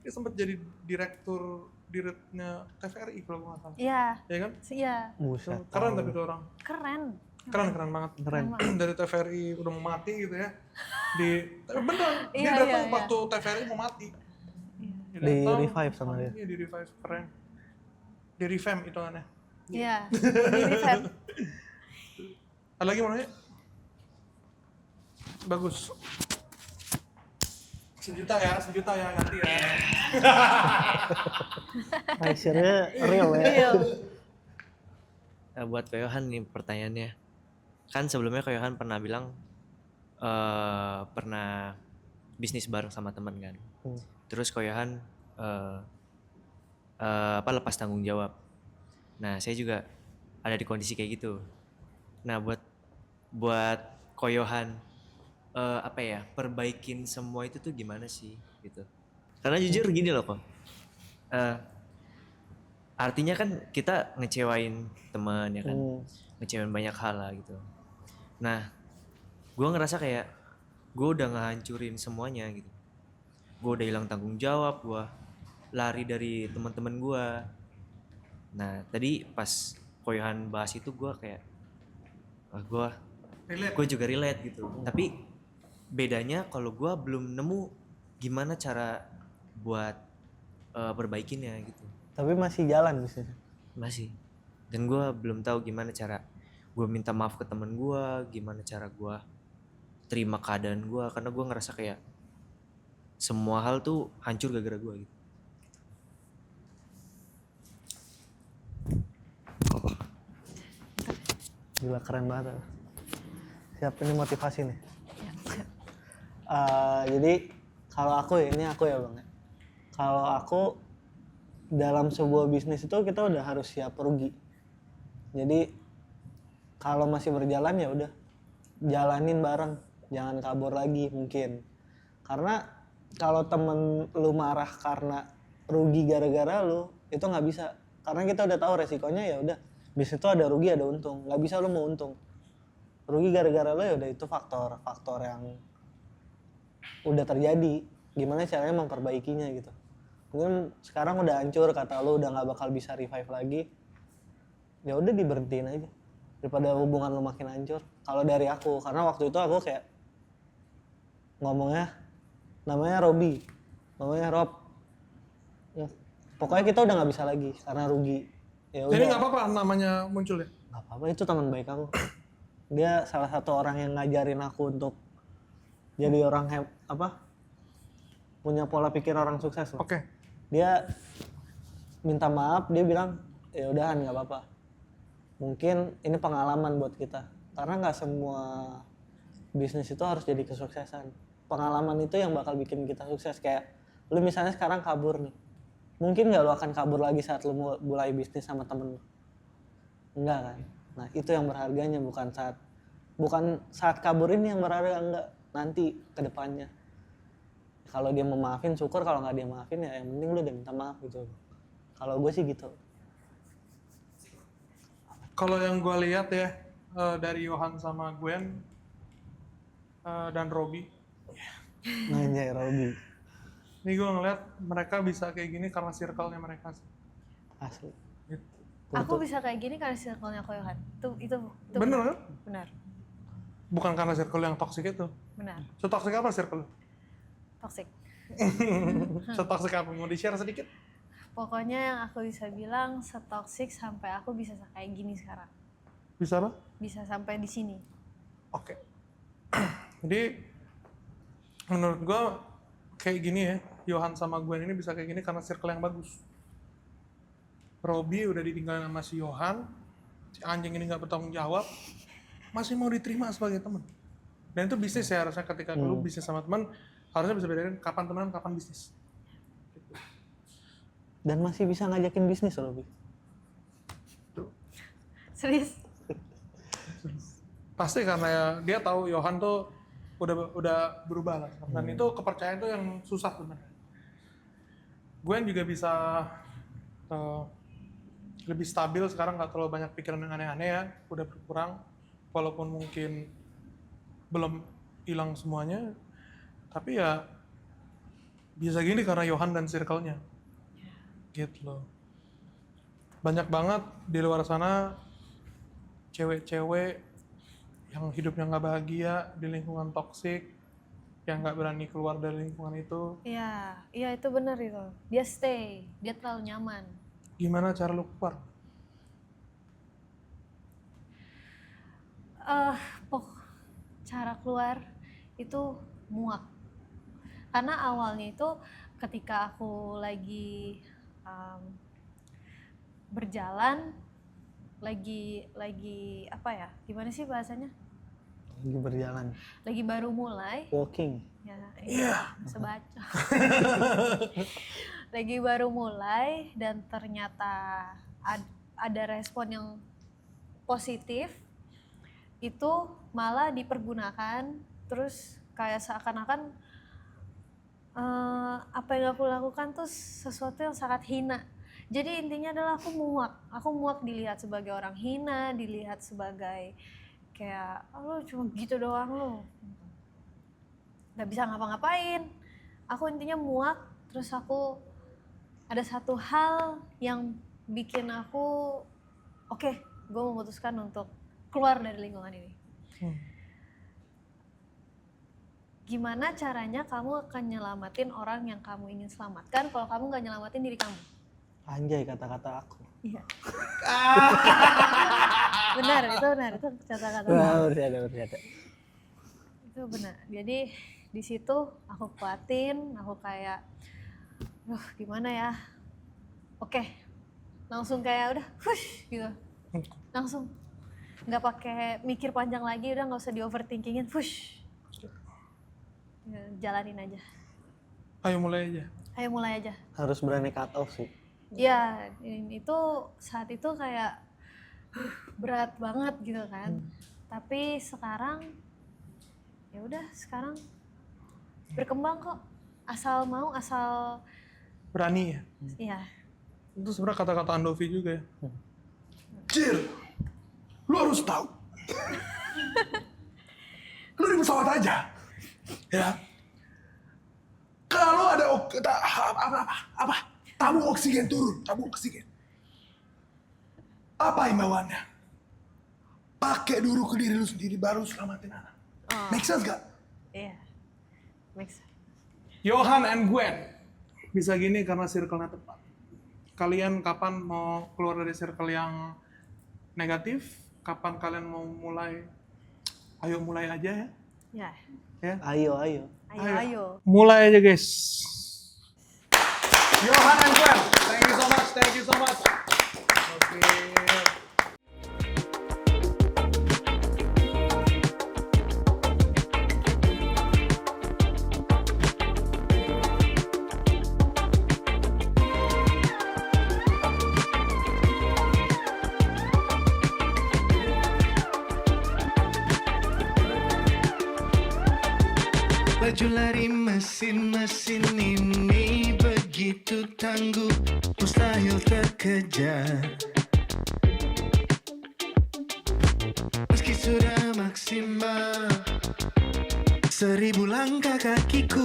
Dia sempat jadi direkturnya TVRI kalau gue nggak salah. Iya. Ya kan? Iya. Buset. Keren tapi tuh orang. Keren. Keren banget. Keren. Dari TVRI udah mau mati gitu ya. Tapi beneran, dia Iya, datang iya. waktu TVRI mau mati. Dia Di datang, revive sama dia. Iya, di revive, keren. Di revamp itu aneh. Iya. Di revamp. Ada lagi mau nanya? Bagus. 1 juta ya nanti ya. Pressure-nya real ya. Iya. Buat Ko Yohan nih pertanyaannya. Kan sebelumnya Ko Yohan pernah bilang pernah bisnis bareng sama teman kan. Terus Ko Yohan lepas tanggung jawab. Nah, saya juga ada di kondisi kayak gitu. Nah, buat Ko Yohan perbaikin semua itu tuh gimana sih gitu. Karena jujur gini loh kok. Artinya kan kita ngecewain teman ya kan. Ngecewain banyak hal lah gitu. Nah, gue ngerasa kayak gue udah ngehancurin semuanya gitu. Gue udah hilang tanggung jawab, gue lari dari teman-teman gue. Nah, tadi pas Ko Yohan bahas itu gue kayak gue juga relate gitu. Tapi bedanya kalau gue belum nemu gimana cara buat perbaikinnya gitu. Tapi masih jalan bisnisnya. Masih. Dan gue belum tahu gimana cara gue minta maaf ke temen gue, gimana cara gue terima keadaan gue, karena gue ngerasa kayak semua hal tuh hancur gara-gara gue gitu. Gila keren banget. Siap, ini motivasi nih. Jadi kalau aku ya, ini aku ya Bang. Kalau aku dalam sebuah bisnis itu kita udah harus siap rugi. Jadi kalau masih berjalan ya udah jalanin bareng, jangan kabur lagi mungkin. Karena kalau temen lu marah karena rugi gara-gara lu, itu nggak bisa. Karena kita udah tahu resikonya, ya udah bisnis itu ada rugi ada untung, nggak bisa lu mau untung. Rugi gara-gara lu ya udah, itu faktor yang udah terjadi. Gimana caranya memperbaikinya gitu. Mungkin sekarang udah hancur, kata lu udah nggak bakal bisa revive lagi, ya udah diberhentiin aja daripada hubungan lu makin hancur. Kalau dari aku, karena waktu itu aku kayak ngomongnya, namanya Robi, namanya Rob, ya, pokoknya kita udah nggak bisa lagi karena rugi. Ya Jadi udah, nggak apa-apa namanya muncul ya? nggak apa-apa, itu teman baik aku. Dia salah satu orang yang ngajarin aku untuk jadi orang punya pola pikir orang sukses loh. Oke. Dia minta maaf, dia bilang ya udahan nggak apa-apa, mungkin ini pengalaman buat kita, karena nggak semua bisnis itu harus jadi kesuksesan. Pengalaman itu yang bakal bikin kita sukses. Kayak lu misalnya sekarang kabur nih, mungkin nggak lu akan kabur lagi saat lu mulai bisnis sama temen lu, enggak kan? Nah itu yang berharganya, bukan saat kabur ini yang berharga, enggak, nanti kedepannya. Kalau dia mau maafin syukur, kalau nggak dia maafin ya yang penting lu udah minta maaf gitu. Kalau gue sih gitu. Kalau yang gue lihat ya dari Johan sama Gwen dan Robi, Nanya Robi, ini gue ngeliat mereka bisa kayak gini karena circle-nya mereka sih. asli. Gitu. Aku bisa kayak gini karena circle-nya Koyohan. Itu Bener kan? Benar. Bukan karena circle yang toxic itu. Benar. Setoxic apa circle? Toxic. Setoxic apa? Mau di-share sedikit? Pokoknya yang aku bisa bilang setoxic sampai aku bisa kayak gini sekarang. Bisa apa? Bisa sampai di sini. Oke. Jadi menurut gue kayak gini ya, Johan sama Gwen ini bisa kayak gini karena circle yang bagus. Robi udah ditinggalin sama si Johan, si anjing ini nggak bertanggung jawab, masih mau diterima sebagai teman. Dan itu bisnis ya, harusnya ketika lu bisnis sama teman, harusnya bisa bedain kapan temenan, kapan bisnis. Dan masih bisa ngajakin bisnis loh, Robi. Serius? Pasti karena ya, dia tahu Johan tuh udah berubah lah. Dan itu kepercayaan tuh yang susah sebenarnya. Gwen juga bisa lebih stabil sekarang, nggak terlalu banyak pikiran yang aneh-aneh ya, udah berkurang. Walaupun mungkin belum hilang semuanya, tapi ya bisa gini karena Johan dan circle-nya. Gitu loh. Banyak banget di luar sana cewek-cewek yang hidupnya nggak bahagia di lingkungan toksik, yang nggak berani keluar dari lingkungan itu. Iya itu benar itu. Dia stay, dia terlalu nyaman. Gimana cara lu keluar? Cara keluar itu muak. Karena awalnya itu ketika aku lagi berjalan, lagi apa ya? Gimana sih bahasanya? Lagi berjalan. Lagi baru mulai. Walking. Ya, iya. Sebaca. Lagi baru mulai dan ternyata ada respon yang positif, itu malah dipergunakan, terus kayak seakan-akan apa yang aku lakukan tuh sesuatu yang sangat hina. Jadi intinya adalah aku muak dilihat sebagai orang hina, dilihat sebagai kayak lu cuma gitu doang lu, nggak bisa ngapa-ngapain. Aku intinya muak. Terus aku ada satu hal yang bikin aku oke, gue memutuskan untuk keluar dari lingkungan ini. Gimana caranya kamu akan nyelamatin orang yang kamu ingin selamatkan kalau kamu gak nyelamatin diri kamu? Anjay kata-kata aku. Iya. benar, itu kata-kata. Bercanda. Itu benar. Jadi di situ aku kuatin, aku kayak, gimana ya? Oke, langsung kayak udah, hush gitu, langsung. nggak pakai mikir panjang lagi, udah nggak usah di overthinkingin, push. Ya, jalanin aja. Ayo mulai aja. Ayo mulai aja. Harus berani cut off sih. Ya, itu saat itu kayak berat banget gitu kan. Tapi sekarang ya udah, sekarang berkembang kok. Asal mau, asal Berani ya. ya. Itu sebenarnya kata-kata Andovi juga ya. Cil, lu harus tahu. Lu di pesawat aja. Ya. Kalau ada tabung oksigen turun, tabung oksigen. Apa himbauannya? Pakai dulu ke diri lu sendiri baru selamatin anak. Oh. Make sense gak? Iya. Make sense. Johan and Gwen. Bisa gini karena circle-nya tepat. Kalian kapan mau keluar dari circle yang negatif? Kapan kalian mau mulai? Ayo mulai aja ya. Ya. Ya. Ayo. Ayo. Mulai aja guys. Johan and Gwen, thank you so much, thank you so much. Oke. Baju lari mesin-mesin ini begitu tangguh, mustahil terkejar. Meski sudah maksimal 1000 langkah kakiku,